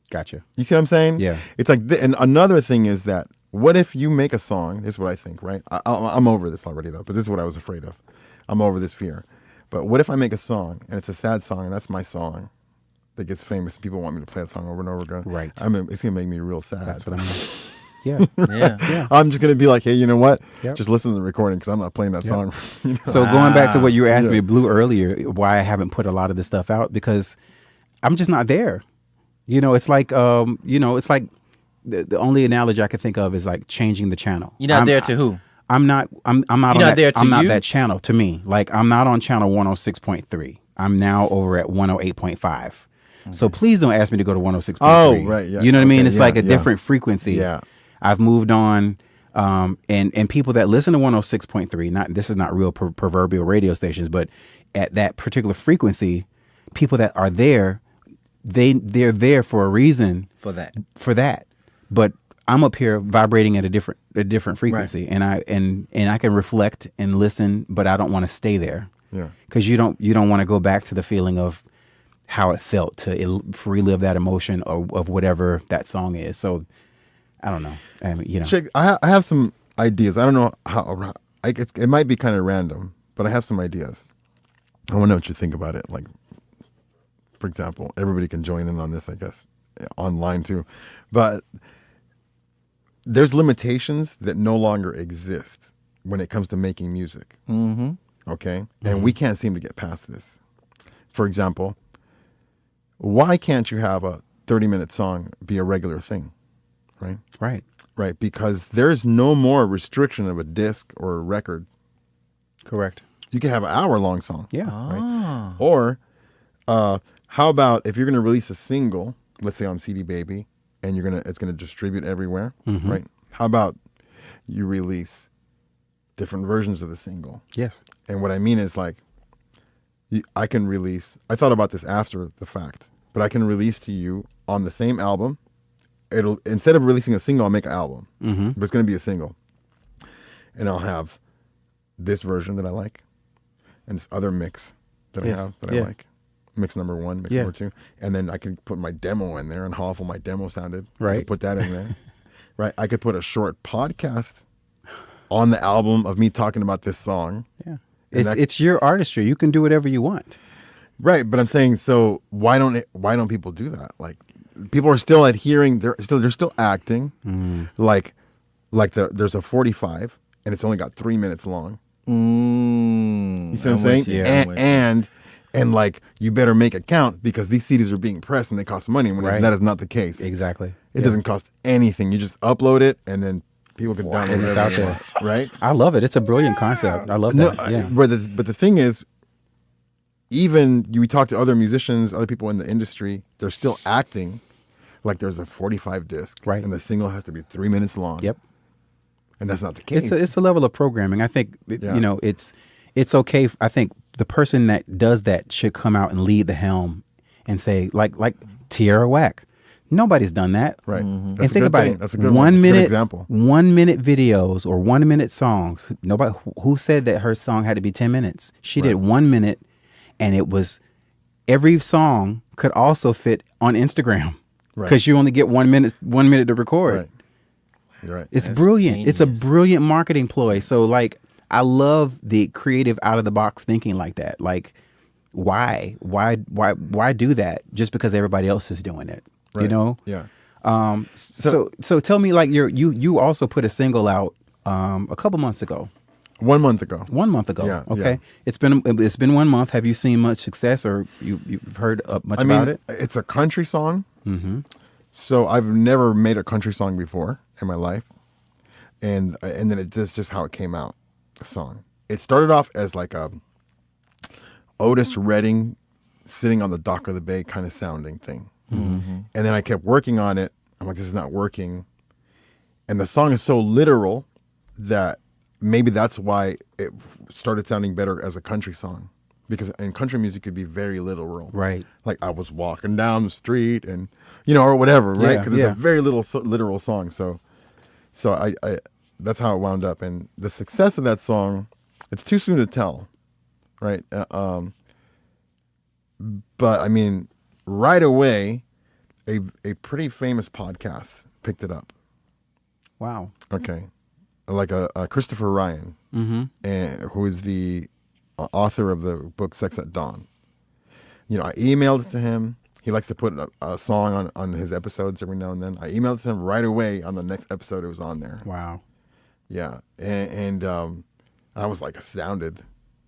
Gotcha. You see what I'm saying? Yeah. It's like, and another thing is that what if you make a song? This is what I think, right? I'm over this already though, but this is what I was afraid of. I'm over this fear. But what if I make a song and it's a sad song and that's my song that gets famous and people want me to play that song over and over again? Right. I mean, it's gonna make me real sad. That's what I mean. Yeah. Yeah. I'm just gonna be like, hey, you know what? Yep. Just listen to the recording because I'm not playing that song. You know? So going back to what you were asking Yeah. me, Blue, earlier, why I haven't put a lot of this stuff out, because I'm just not there. You know, it's like, it's like the only analogy I could think of is like changing the channel. You're not there to who? I'm not You're on not that, there to I'm not you? that channel to me. Like I'm not on channel 106.3. I'm now over at 108.5. So please don't ask me to go to 106.3. Oh, right, yeah. You know what I mean? Okay, It's yeah, like a yeah. different frequency. Yeah. I've moved on. And people that listen to 106.3, this is not real proverbial radio stations, but at that particular frequency, people that are there, they're there for a reason For that. But I'm up here vibrating at a different frequency, and I can reflect and listen, but I don't want to stay there. Yeah. Because you don't want to go back to the feeling of how it felt to relive that emotion of whatever that song is. So I don't know. I mean, you know. Chick, I have some ideas. I don't know how. It might be kind of random, but I have some ideas. I want to know what you think about it. Like, for example, everybody can join in on this, I guess, online too. But there's limitations that no longer exist when it comes to making music. Mm-hmm. Okay? And we can't seem to get past this. For example, why can't you have a 30-minute song be a regular thing? Right? Right. Right, because there's no more restriction of a disc or a record. Correct. You can have an hour-long song. Yeah. Right? Or how about if you're going to release a single, let's say on CD Baby, and it's gonna distribute everywhere, right? How about you release different versions of the single? Yes. And what I mean is like, I thought about this after the fact, but I can release to you on the same album. Instead of releasing a single, I'll make an album, but it's gonna be a single, and I'll have this version that I like, and this other mix that I have that I like. Mix number 1, mix number 2, and then I could put my demo in there and how awful my demo sounded. I Right. could put that in there. Right. I could put a short podcast on the album of me talking about this song. Yeah. And It's your artistry. You can do whatever you want. Right, but I'm saying, so why don't people do that? Like, people are still adhering. They're still acting like there's a 45, and it's only got 3 minutes long. You see I'm what I'm saying? with you, I'm with you. And like, you better make it count because these CDs are being pressed and they cost money. When Right. that is not the case. Exactly. It doesn't cost anything. You just upload it and then people can download and it. it's out whatever they there. want, right? I love it. It's a brilliant concept. I love No, that. Yeah. but the thing is, even we talk to other musicians, other people in the industry, they're still acting like there's a 45 disc, Right. And the single has to be 3 minutes long. Yep. And that's not the case. It's a level of programming. I think Yeah. you know it's okay. I think the person that does that should come out and lead the helm and say like Tierra Whack. Nobody's done that. Right. And That's a think good about thing. it. That's a good 1 one. That's a good minute example. 1 minute videos or 1 minute songs. Nobody who said that her song had to be 10 minutes. She did 1 minute, and it was every song could also fit on Instagram Right. because you only get 1 minute to record. Right. You're right. It's That's brilliant. It's a genius. brilliant marketing ploy. So like I love the creative out of the box thinking like that. Like why do that just because everybody else is doing it? You Right. know? Yeah. So tell me like you also put a single out a couple months ago. 1 month ago. 1 month ago. Yeah, Okay. yeah. It's been 1 month. Have you seen much success or you've heard much about it? It's a country song. Mm-hmm. So I've never made a country song before in my this is just how it came out. The song. It started off as like a Otis Redding sitting on the dock of the bay kind of sounding thing, and then I kept working on it. I'm like, this is not working, and the song is so literal that maybe that's why it started sounding better as a country song, because in country music could be very literal, Right. Like I was walking down the street and or whatever, right? Yeah, Because it's yeah. a very literal song. So I that's how it wound up, and the success of that song, it's too soon to tell, right? But I mean, right away, a pretty famous podcast picked it up. Wow. Okay, like a Christopher Ryan, who is the author of the book Sex at Dawn. I emailed it to him. He likes to put a song on his episodes every now and then. I emailed it to him right away. On the next episode, it was on there. Wow. Yeah, and I was like astounded.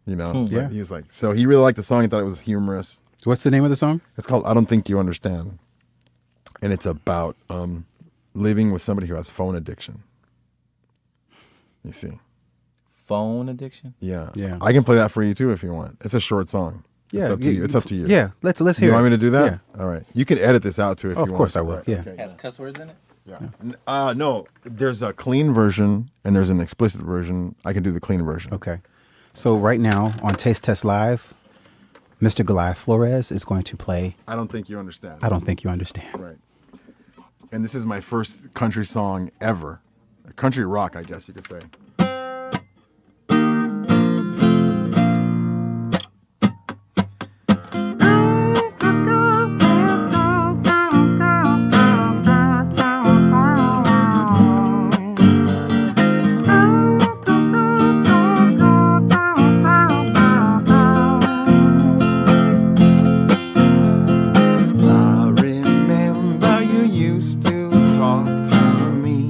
Yeah. But he was like, so he really liked the song. He thought it was humorous. What's the name of the song? It's called "I Don't Think You Understand," and it's about living with somebody who has phone addiction. You see? Phone addiction? Yeah. Yeah. I can play that for you too if you want. It's a short song. Yeah. It's up to you. It's up to you. Yeah. Let's hear You it. want me to do that? Yeah. All right. You can edit this out too if Oh, you of want. course I will. Right, Yeah. okay. Has cuss words in it? Yeah. No, there's a clean version and there's an explicit version. I can do the clean version. Okay. So right now on Taste Test Live, Mr. Goliath Flores is going to play I don't think you understand. I Don't Think You Understand. Right. And this is my first country song ever. Country rock, I guess you could say. I remember you used to talk to me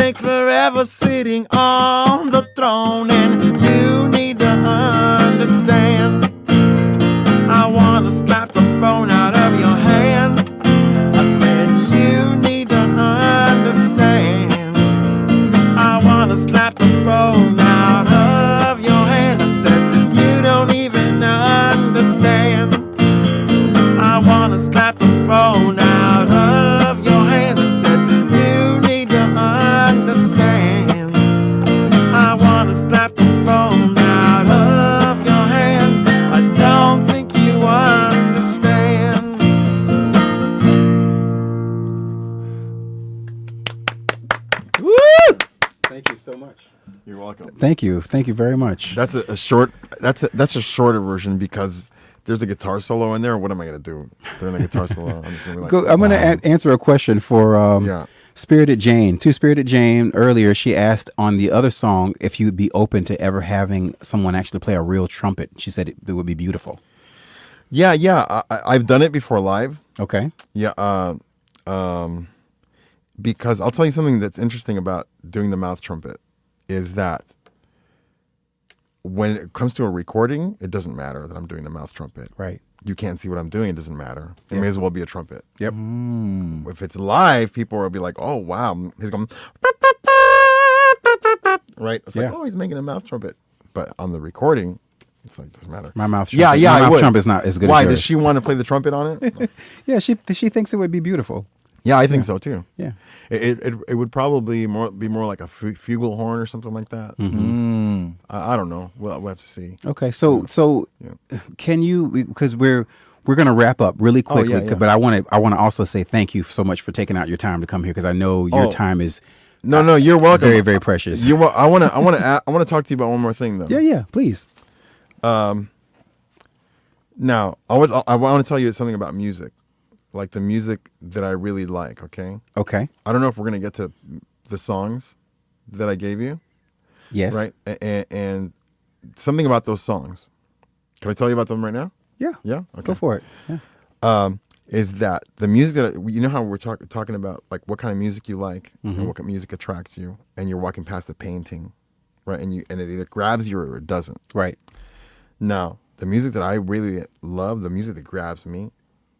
like forever sitting on the throne, and you need to understand. I wanna slap the phone out of your hand. I said you need to understand. I wanna slap the phone out of your hand. I said you don't even understand. I wanna slap the phone out of your hand. I said you need to understand. I wanna slap the phone out of your hand. I don't think you understand. Thank you so much. You're welcome. Thank you very much. That's a short. That's a shorter version because there's a guitar solo in there. What am I gonna do during the guitar solo? I'm just gonna be like, I'm going to answer a question for Yeah. Spirited Jane. To Spirited Jane earlier, she asked on the other song if you'd be open to ever having someone actually play a real trumpet. She said it would be beautiful. Yeah. I've done it before live. Okay. Yeah. Because I'll tell you something that's interesting about doing the mouth trumpet is that when it comes to a recording, it doesn't matter that I'm doing the mouth trumpet. Right. You can't see what I'm doing. It doesn't matter. It may as well be a trumpet. Yep. If it's live, people will be like, "Oh wow, he's going," right? It's Yeah. like, "Oh, he's making a mouth trumpet." But on the recording, it's like doesn't matter. My mouth Yeah, trumpet. yeah. My I mouth would. trumpet is not as good Why as yours. does she want to play the trumpet on it? Yeah, she thinks it would be beautiful. Yeah, I think so too. Yeah. It would probably be more like a fugal horn or something like that. I don't know. We'll have to see. Okay. So can you, because we're going to wrap up really quickly, yeah. but I want to also say thank you so much for taking out your time to come here because I know your time is No, you're welcome. very, very precious. I want to talk to you about one more thing though. Yeah, please. Now, I want to tell you something about music, like the music that I really like. Okay. Okay. I don't know if we're gonna get to the songs that I gave you, Yes. right? And something about those songs. Can I tell you about them right now? Yeah. Yeah. Okay. Go for it. Yeah. Is that the music that you know how we're talking about like what kind of music you like and what kind of music attracts you, and you're walking past a painting, right? And it either grabs you or it doesn't. Right. Now, the music that I really love, the music that grabs me,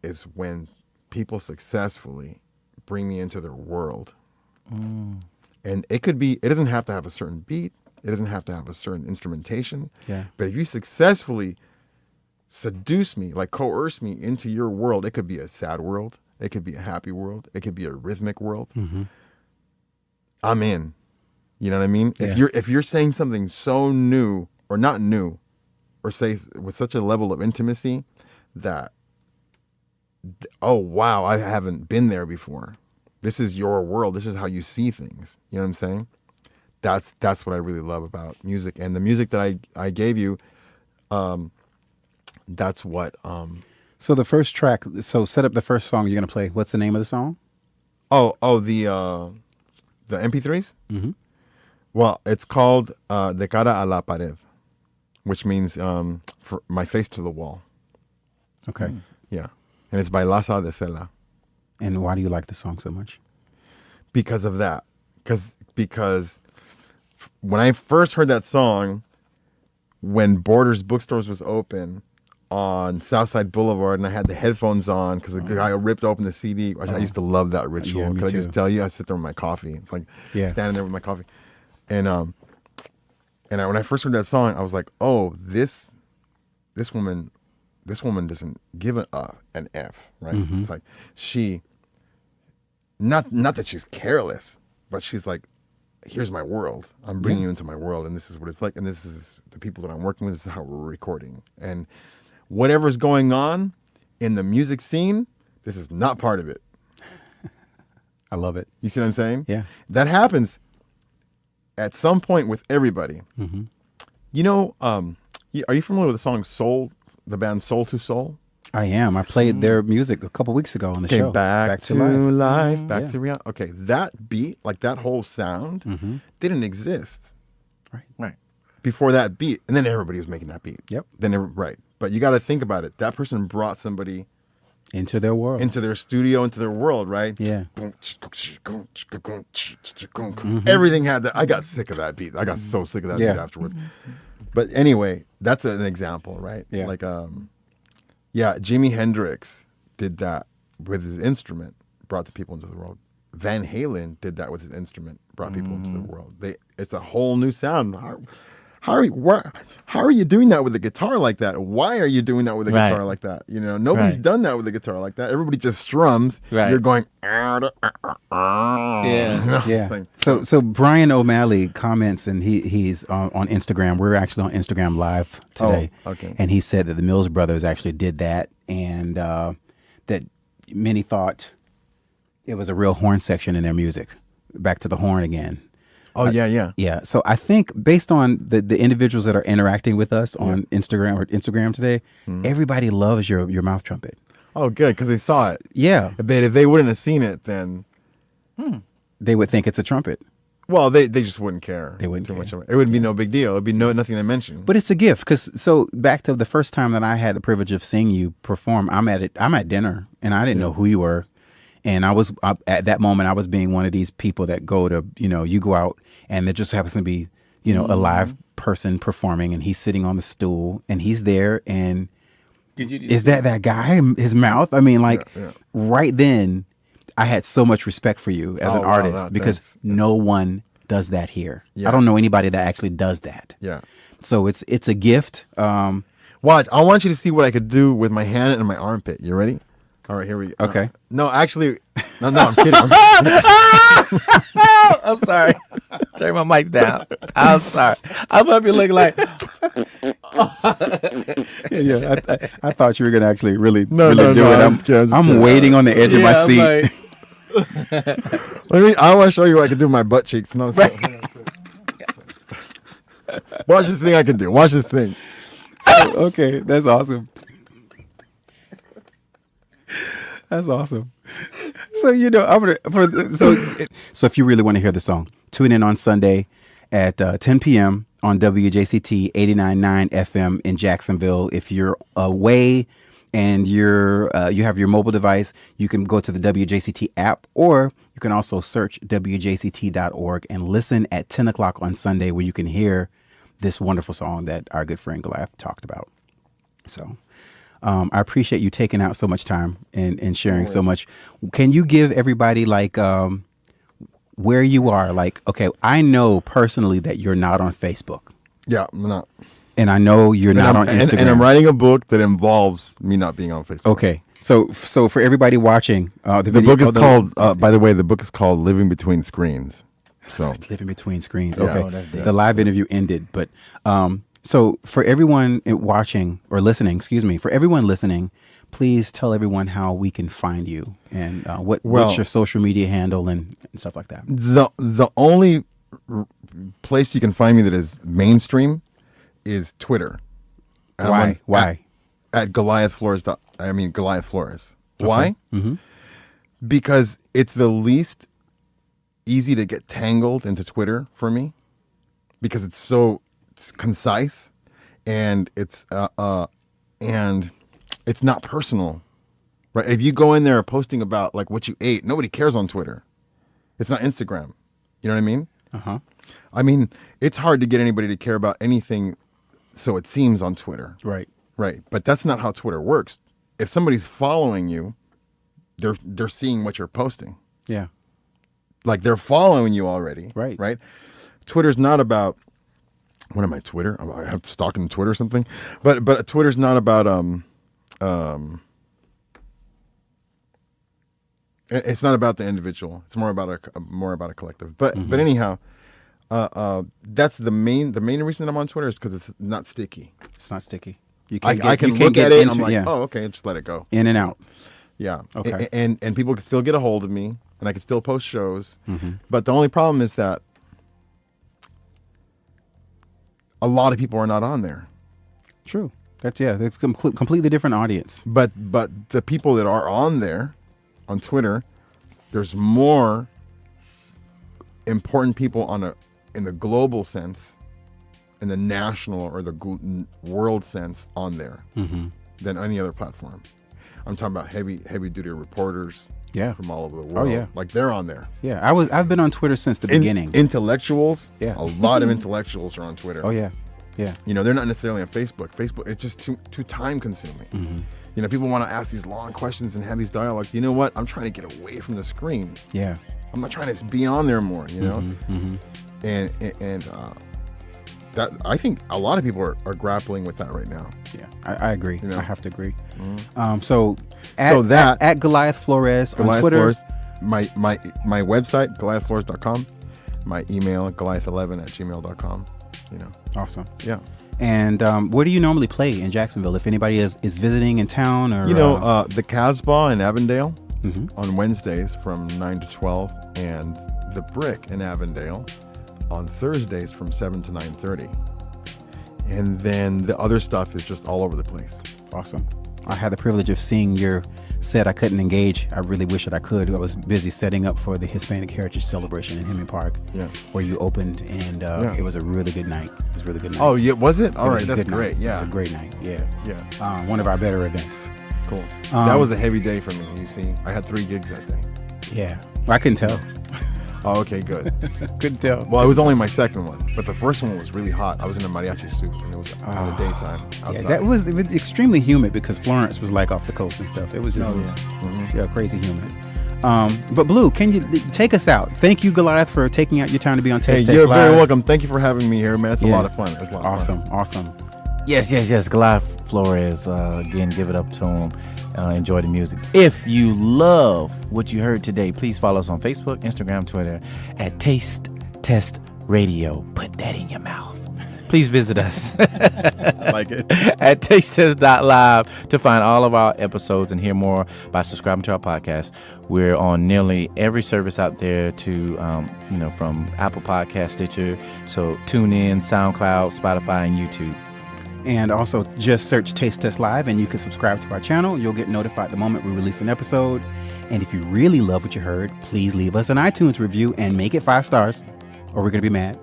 is when people successfully bring me into their world. And it doesn't have to have a certain beat. It doesn't have to have a certain instrumentation. Yeah. But if you successfully seduce me, like coerce me into your world, it could be a sad world. It could be a happy world. It could be a rhythmic world. I'm in. You know what I mean? Yeah. If you're saying something so new or not new, or say with such a level of intimacy that, oh wow, I haven't been there before. This is your world. This is how you see things. You know what I'm saying? That's what I really love about music, and the music that I gave you. That's what. So the first track. So set up the first song you're gonna play. What's the name of the song? The MP3s. Well, it's called "De cara a la pared," which means for my face to the wall. Okay. Yeah, and it's by Laza de Sela. And why do you like the song so much? Because of that. Because when I first heard that song, when Borders Bookstores was open on Southside Boulevard, and I had the headphones on because the guy ripped open the CD. I used to love that ritual. Yeah, me Could I too. just tell you? I sit there with my coffee. It's like standing there with my coffee. And when I first heard that song, I was like, oh, this woman doesn't give an F, right? It's like she, not that she's careless, but she's like, here's my world. I'm bringing you into my world, and this is what it's like, and this is the people that I'm working with. This is how we're recording, and whatever's going on in the music scene, this is not part of it. I love it. You see what I'm saying? Yeah. That happens at some point with everybody. You know, are you familiar with the song Soul, the band Soul to Soul? I am. I played their music a couple weeks ago on the Okay, show. back to life, back Yeah. to reality. Okay, that beat, like that whole sound, didn't exist Right. before that beat, and then everybody was making that beat. Yep. Then right, but you got to think about it. That person brought somebody Into their world. into their studio, into their world, right? Yeah. Everything had that. I got sick of that beat. I got so sick of that Yeah. beat afterwards. But anyway, that's an example, right? Yeah. Like, Jimi Hendrix did that with his instrument, brought the people into the world. Van Halen did that with his instrument, brought people into the world. It's a whole new sound. How are you doing that with a guitar like that? Why are you doing that with a Right. guitar like that? You know, nobody's Right. done that with a guitar like that. Everybody just strums. Right. You're going. Yeah. You know? Yeah. It's like, So Brian O'Malley comments, and he's on Instagram. We're actually on Instagram Live today. Oh, okay. And he said that the Mills Brothers actually did that, and that many thought it was a real horn section in their music. Back to the horn again. oh yeah. Yeah. So I think based on the individuals that are interacting with us on Instagram today, everybody loves your mouth trumpet. Oh, good, because they saw it. Yeah. But if they wouldn't have seen it, then They would think it's a trumpet. well, they just wouldn't care. They wouldn't too care. much. Of it. It would be no big deal. It'd be nothing to mention. But it's a gift, because so back to the first time that I had the privilege of seeing you perform, I'm at dinner, and I didn't know who you were, and I was at that moment I was being one of these people that go to, you go out and there just happens to be a live person performing, and he's sitting on the stool and he's there, and is that guy, his mouth? I mean, like right then I had so much respect for you as an Oh, wow, artist, because thanks. no one does that here. Yeah. I don't know anybody that actually does that. Yeah. So it's a gift. Watch. I want you to see what I could do with my hand and my armpit. You ready? All right, here we go. Okay. No, actually, no, I'm kidding. I'm sorry. Turn my mic down. I'm sorry. I'm gonna be looking like I thought you were gonna actually really No, do no, it. I'm just kidding, I'm just I'm kidding. waiting on the edge of my I'm seat. like- I want to show you what I can do with my butt cheeks. No, watch this thing I can do. Watch this thing. Okay, that's awesome. That's awesome. So I'm gonna so if you really want to hear the song, tune in on Sunday at 10 p.m. on WJCT 89.9 FM in Jacksonville. If you're away and you have your mobile device, you can go to the WJCT app, or you can also search WJCT.org and listen at 10 o'clock on Sunday, where you can hear this wonderful song that our good friend Goliath talked about. So I appreciate you taking out so much time and sharing so much. Can you give everybody where you are? Like, okay, I know personally that you're not on Facebook, Yeah, I'm not. and I know you're not on Instagram. And I'm writing a book that involves me not being on Facebook. Okay, so for everybody watching, The book is called. By the way, the book is called "Living Between Screens." So Living Between Screens. Yeah. Okay, Oh, that's deep. the live interview ended, but so for everyone watching or listening, for everyone listening, please tell everyone how we can find you and what's your social media handle and stuff like that. the only place you can find me that is mainstream is Twitter. And I'm on- Why? At Goliath Flores. Goliath Flores. Why? Mm-hmm. Because it's the least easy to get tangled into Twitter for me, because it's concise, and it's not personal, right? If you go in there posting about like what you ate, nobody cares on Twitter. It's not Instagram. You know what I mean? Uh-huh. I mean, it's hard to get anybody to care about anything, so it seems, on Twitter. Right. Right. But that's not how Twitter works. If somebody's following you, they're seeing what you're posting. Yeah. Like, they're following you already. Right. Right. Twitter's not about, what am I, Twitter? I have to stalk in Twitter or something. But Twitter's not about it's not about the individual. It's more about a collective. But anyhow, that's the main reason I'm on Twitter is because it's not sticky. It's not sticky. You I can you can't look get at it and into I'm like, oh, okay, just let it go. in and out. Yeah. Okay. And people can still get a hold of me, and I can still post shows. Mm-hmm. But the only problem is that a lot of people are not on there. True. That's completely different audience. But the people that are on there, on Twitter, there's more important people in the global sense, in the national or the world sense on there than any other platform. I'm talking about heavy duty reporters. Yeah. From all over the world. Oh, yeah. Like they're on there. Yeah, I've been on Twitter since the beginning. Intellectuals. Yeah. A lot of intellectuals are on Twitter. Oh yeah. Yeah. You know, they're not necessarily on Facebook. Facebook, it's just too time consuming. Mm-hmm. You know, people want to ask these long questions and have these dialogues. You know what? I'm trying to get away from the screen. Yeah. I'm not trying to be on there more, you know? Mm-hmm. And that I think a lot of people are grappling with that right now. Yeah, I agree. You know? I have to agree. Mm-hmm. So that at Goliath Flores on Goliath Twitter. Flores, my website, goliathflores.com, my email, goliath11@gmail.com, you know. Awesome. Yeah. And where do you normally play in Jacksonville? If anybody is visiting in town, or You know, the Casbah in Avondale Mhm. on Wednesdays from 9 to 12, and the Brick in Avondale on Thursdays from 7 to 9:30. And then the other stuff is just all over the place. Awesome. I had the privilege of seeing your set. I couldn't engage. I really wish that I could. I was busy setting up for the Hispanic Heritage Celebration in Hemming Park, Yeah. where you opened, and it was a really good night. It was a really good night. Oh, yeah, was it? All It right, was a that's good night. great. It Yeah. was a great night. Yeah. Yeah. One of our better events. Cool. That was a heavy day for me. You see, I had 3 gigs that day. Yeah. I couldn't tell. Oh, okay, good. Couldn't tell. Well, it was only my second one, but the first one was really hot. I was in a mariachi suit, and it was in the daytime outside. Yeah, it was extremely humid because Florence was like off the coast and stuff. It was just crazy humid. But Blue, can you take us out? Thank you, Goliath, for taking out your time to be on Taste Test you're Live. very welcome. Thank you for having me here, man. It's a Yeah. lot of fun. It's a lot of fun. Awesome. Yes. Goliath Flores. Again, give it up to him. Enjoy the music. If you love what you heard today, please follow us on Facebook, Instagram, Twitter at Taste Test Radio. Put that in your mouth. Please visit us I like it. at tastetest.live to find all of our episodes and hear more by subscribing to our podcast. We're on nearly every service out there to, from Apple Podcast, Stitcher. So tune in, SoundCloud, Spotify, and YouTube. And also just search Taste Test Live and you can subscribe to our channel. You'll get notified the moment we release an episode. And if you really love what you heard, please leave us an iTunes review and make it 5 stars or we're going to be mad.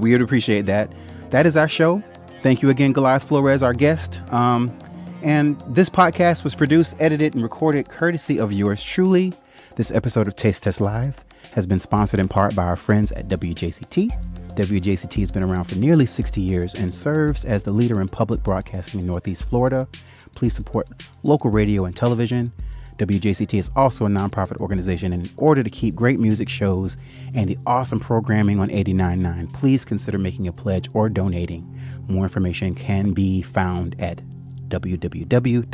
We would appreciate that. That is our show. Thank you again, Goliath Flores, our guest. And this podcast was produced, edited, and recorded courtesy of yours truly. This episode of Taste Test Live has been sponsored in part by our friends at WJCT. WJCT has been around for nearly 60 years and serves as the leader in public broadcasting in Northeast Florida. Please support local radio and television. WJCT is also a nonprofit organization, and in order to keep great music shows and the awesome programming on 89.9, please consider making a pledge or donating. More information can be found at www.wjct.org.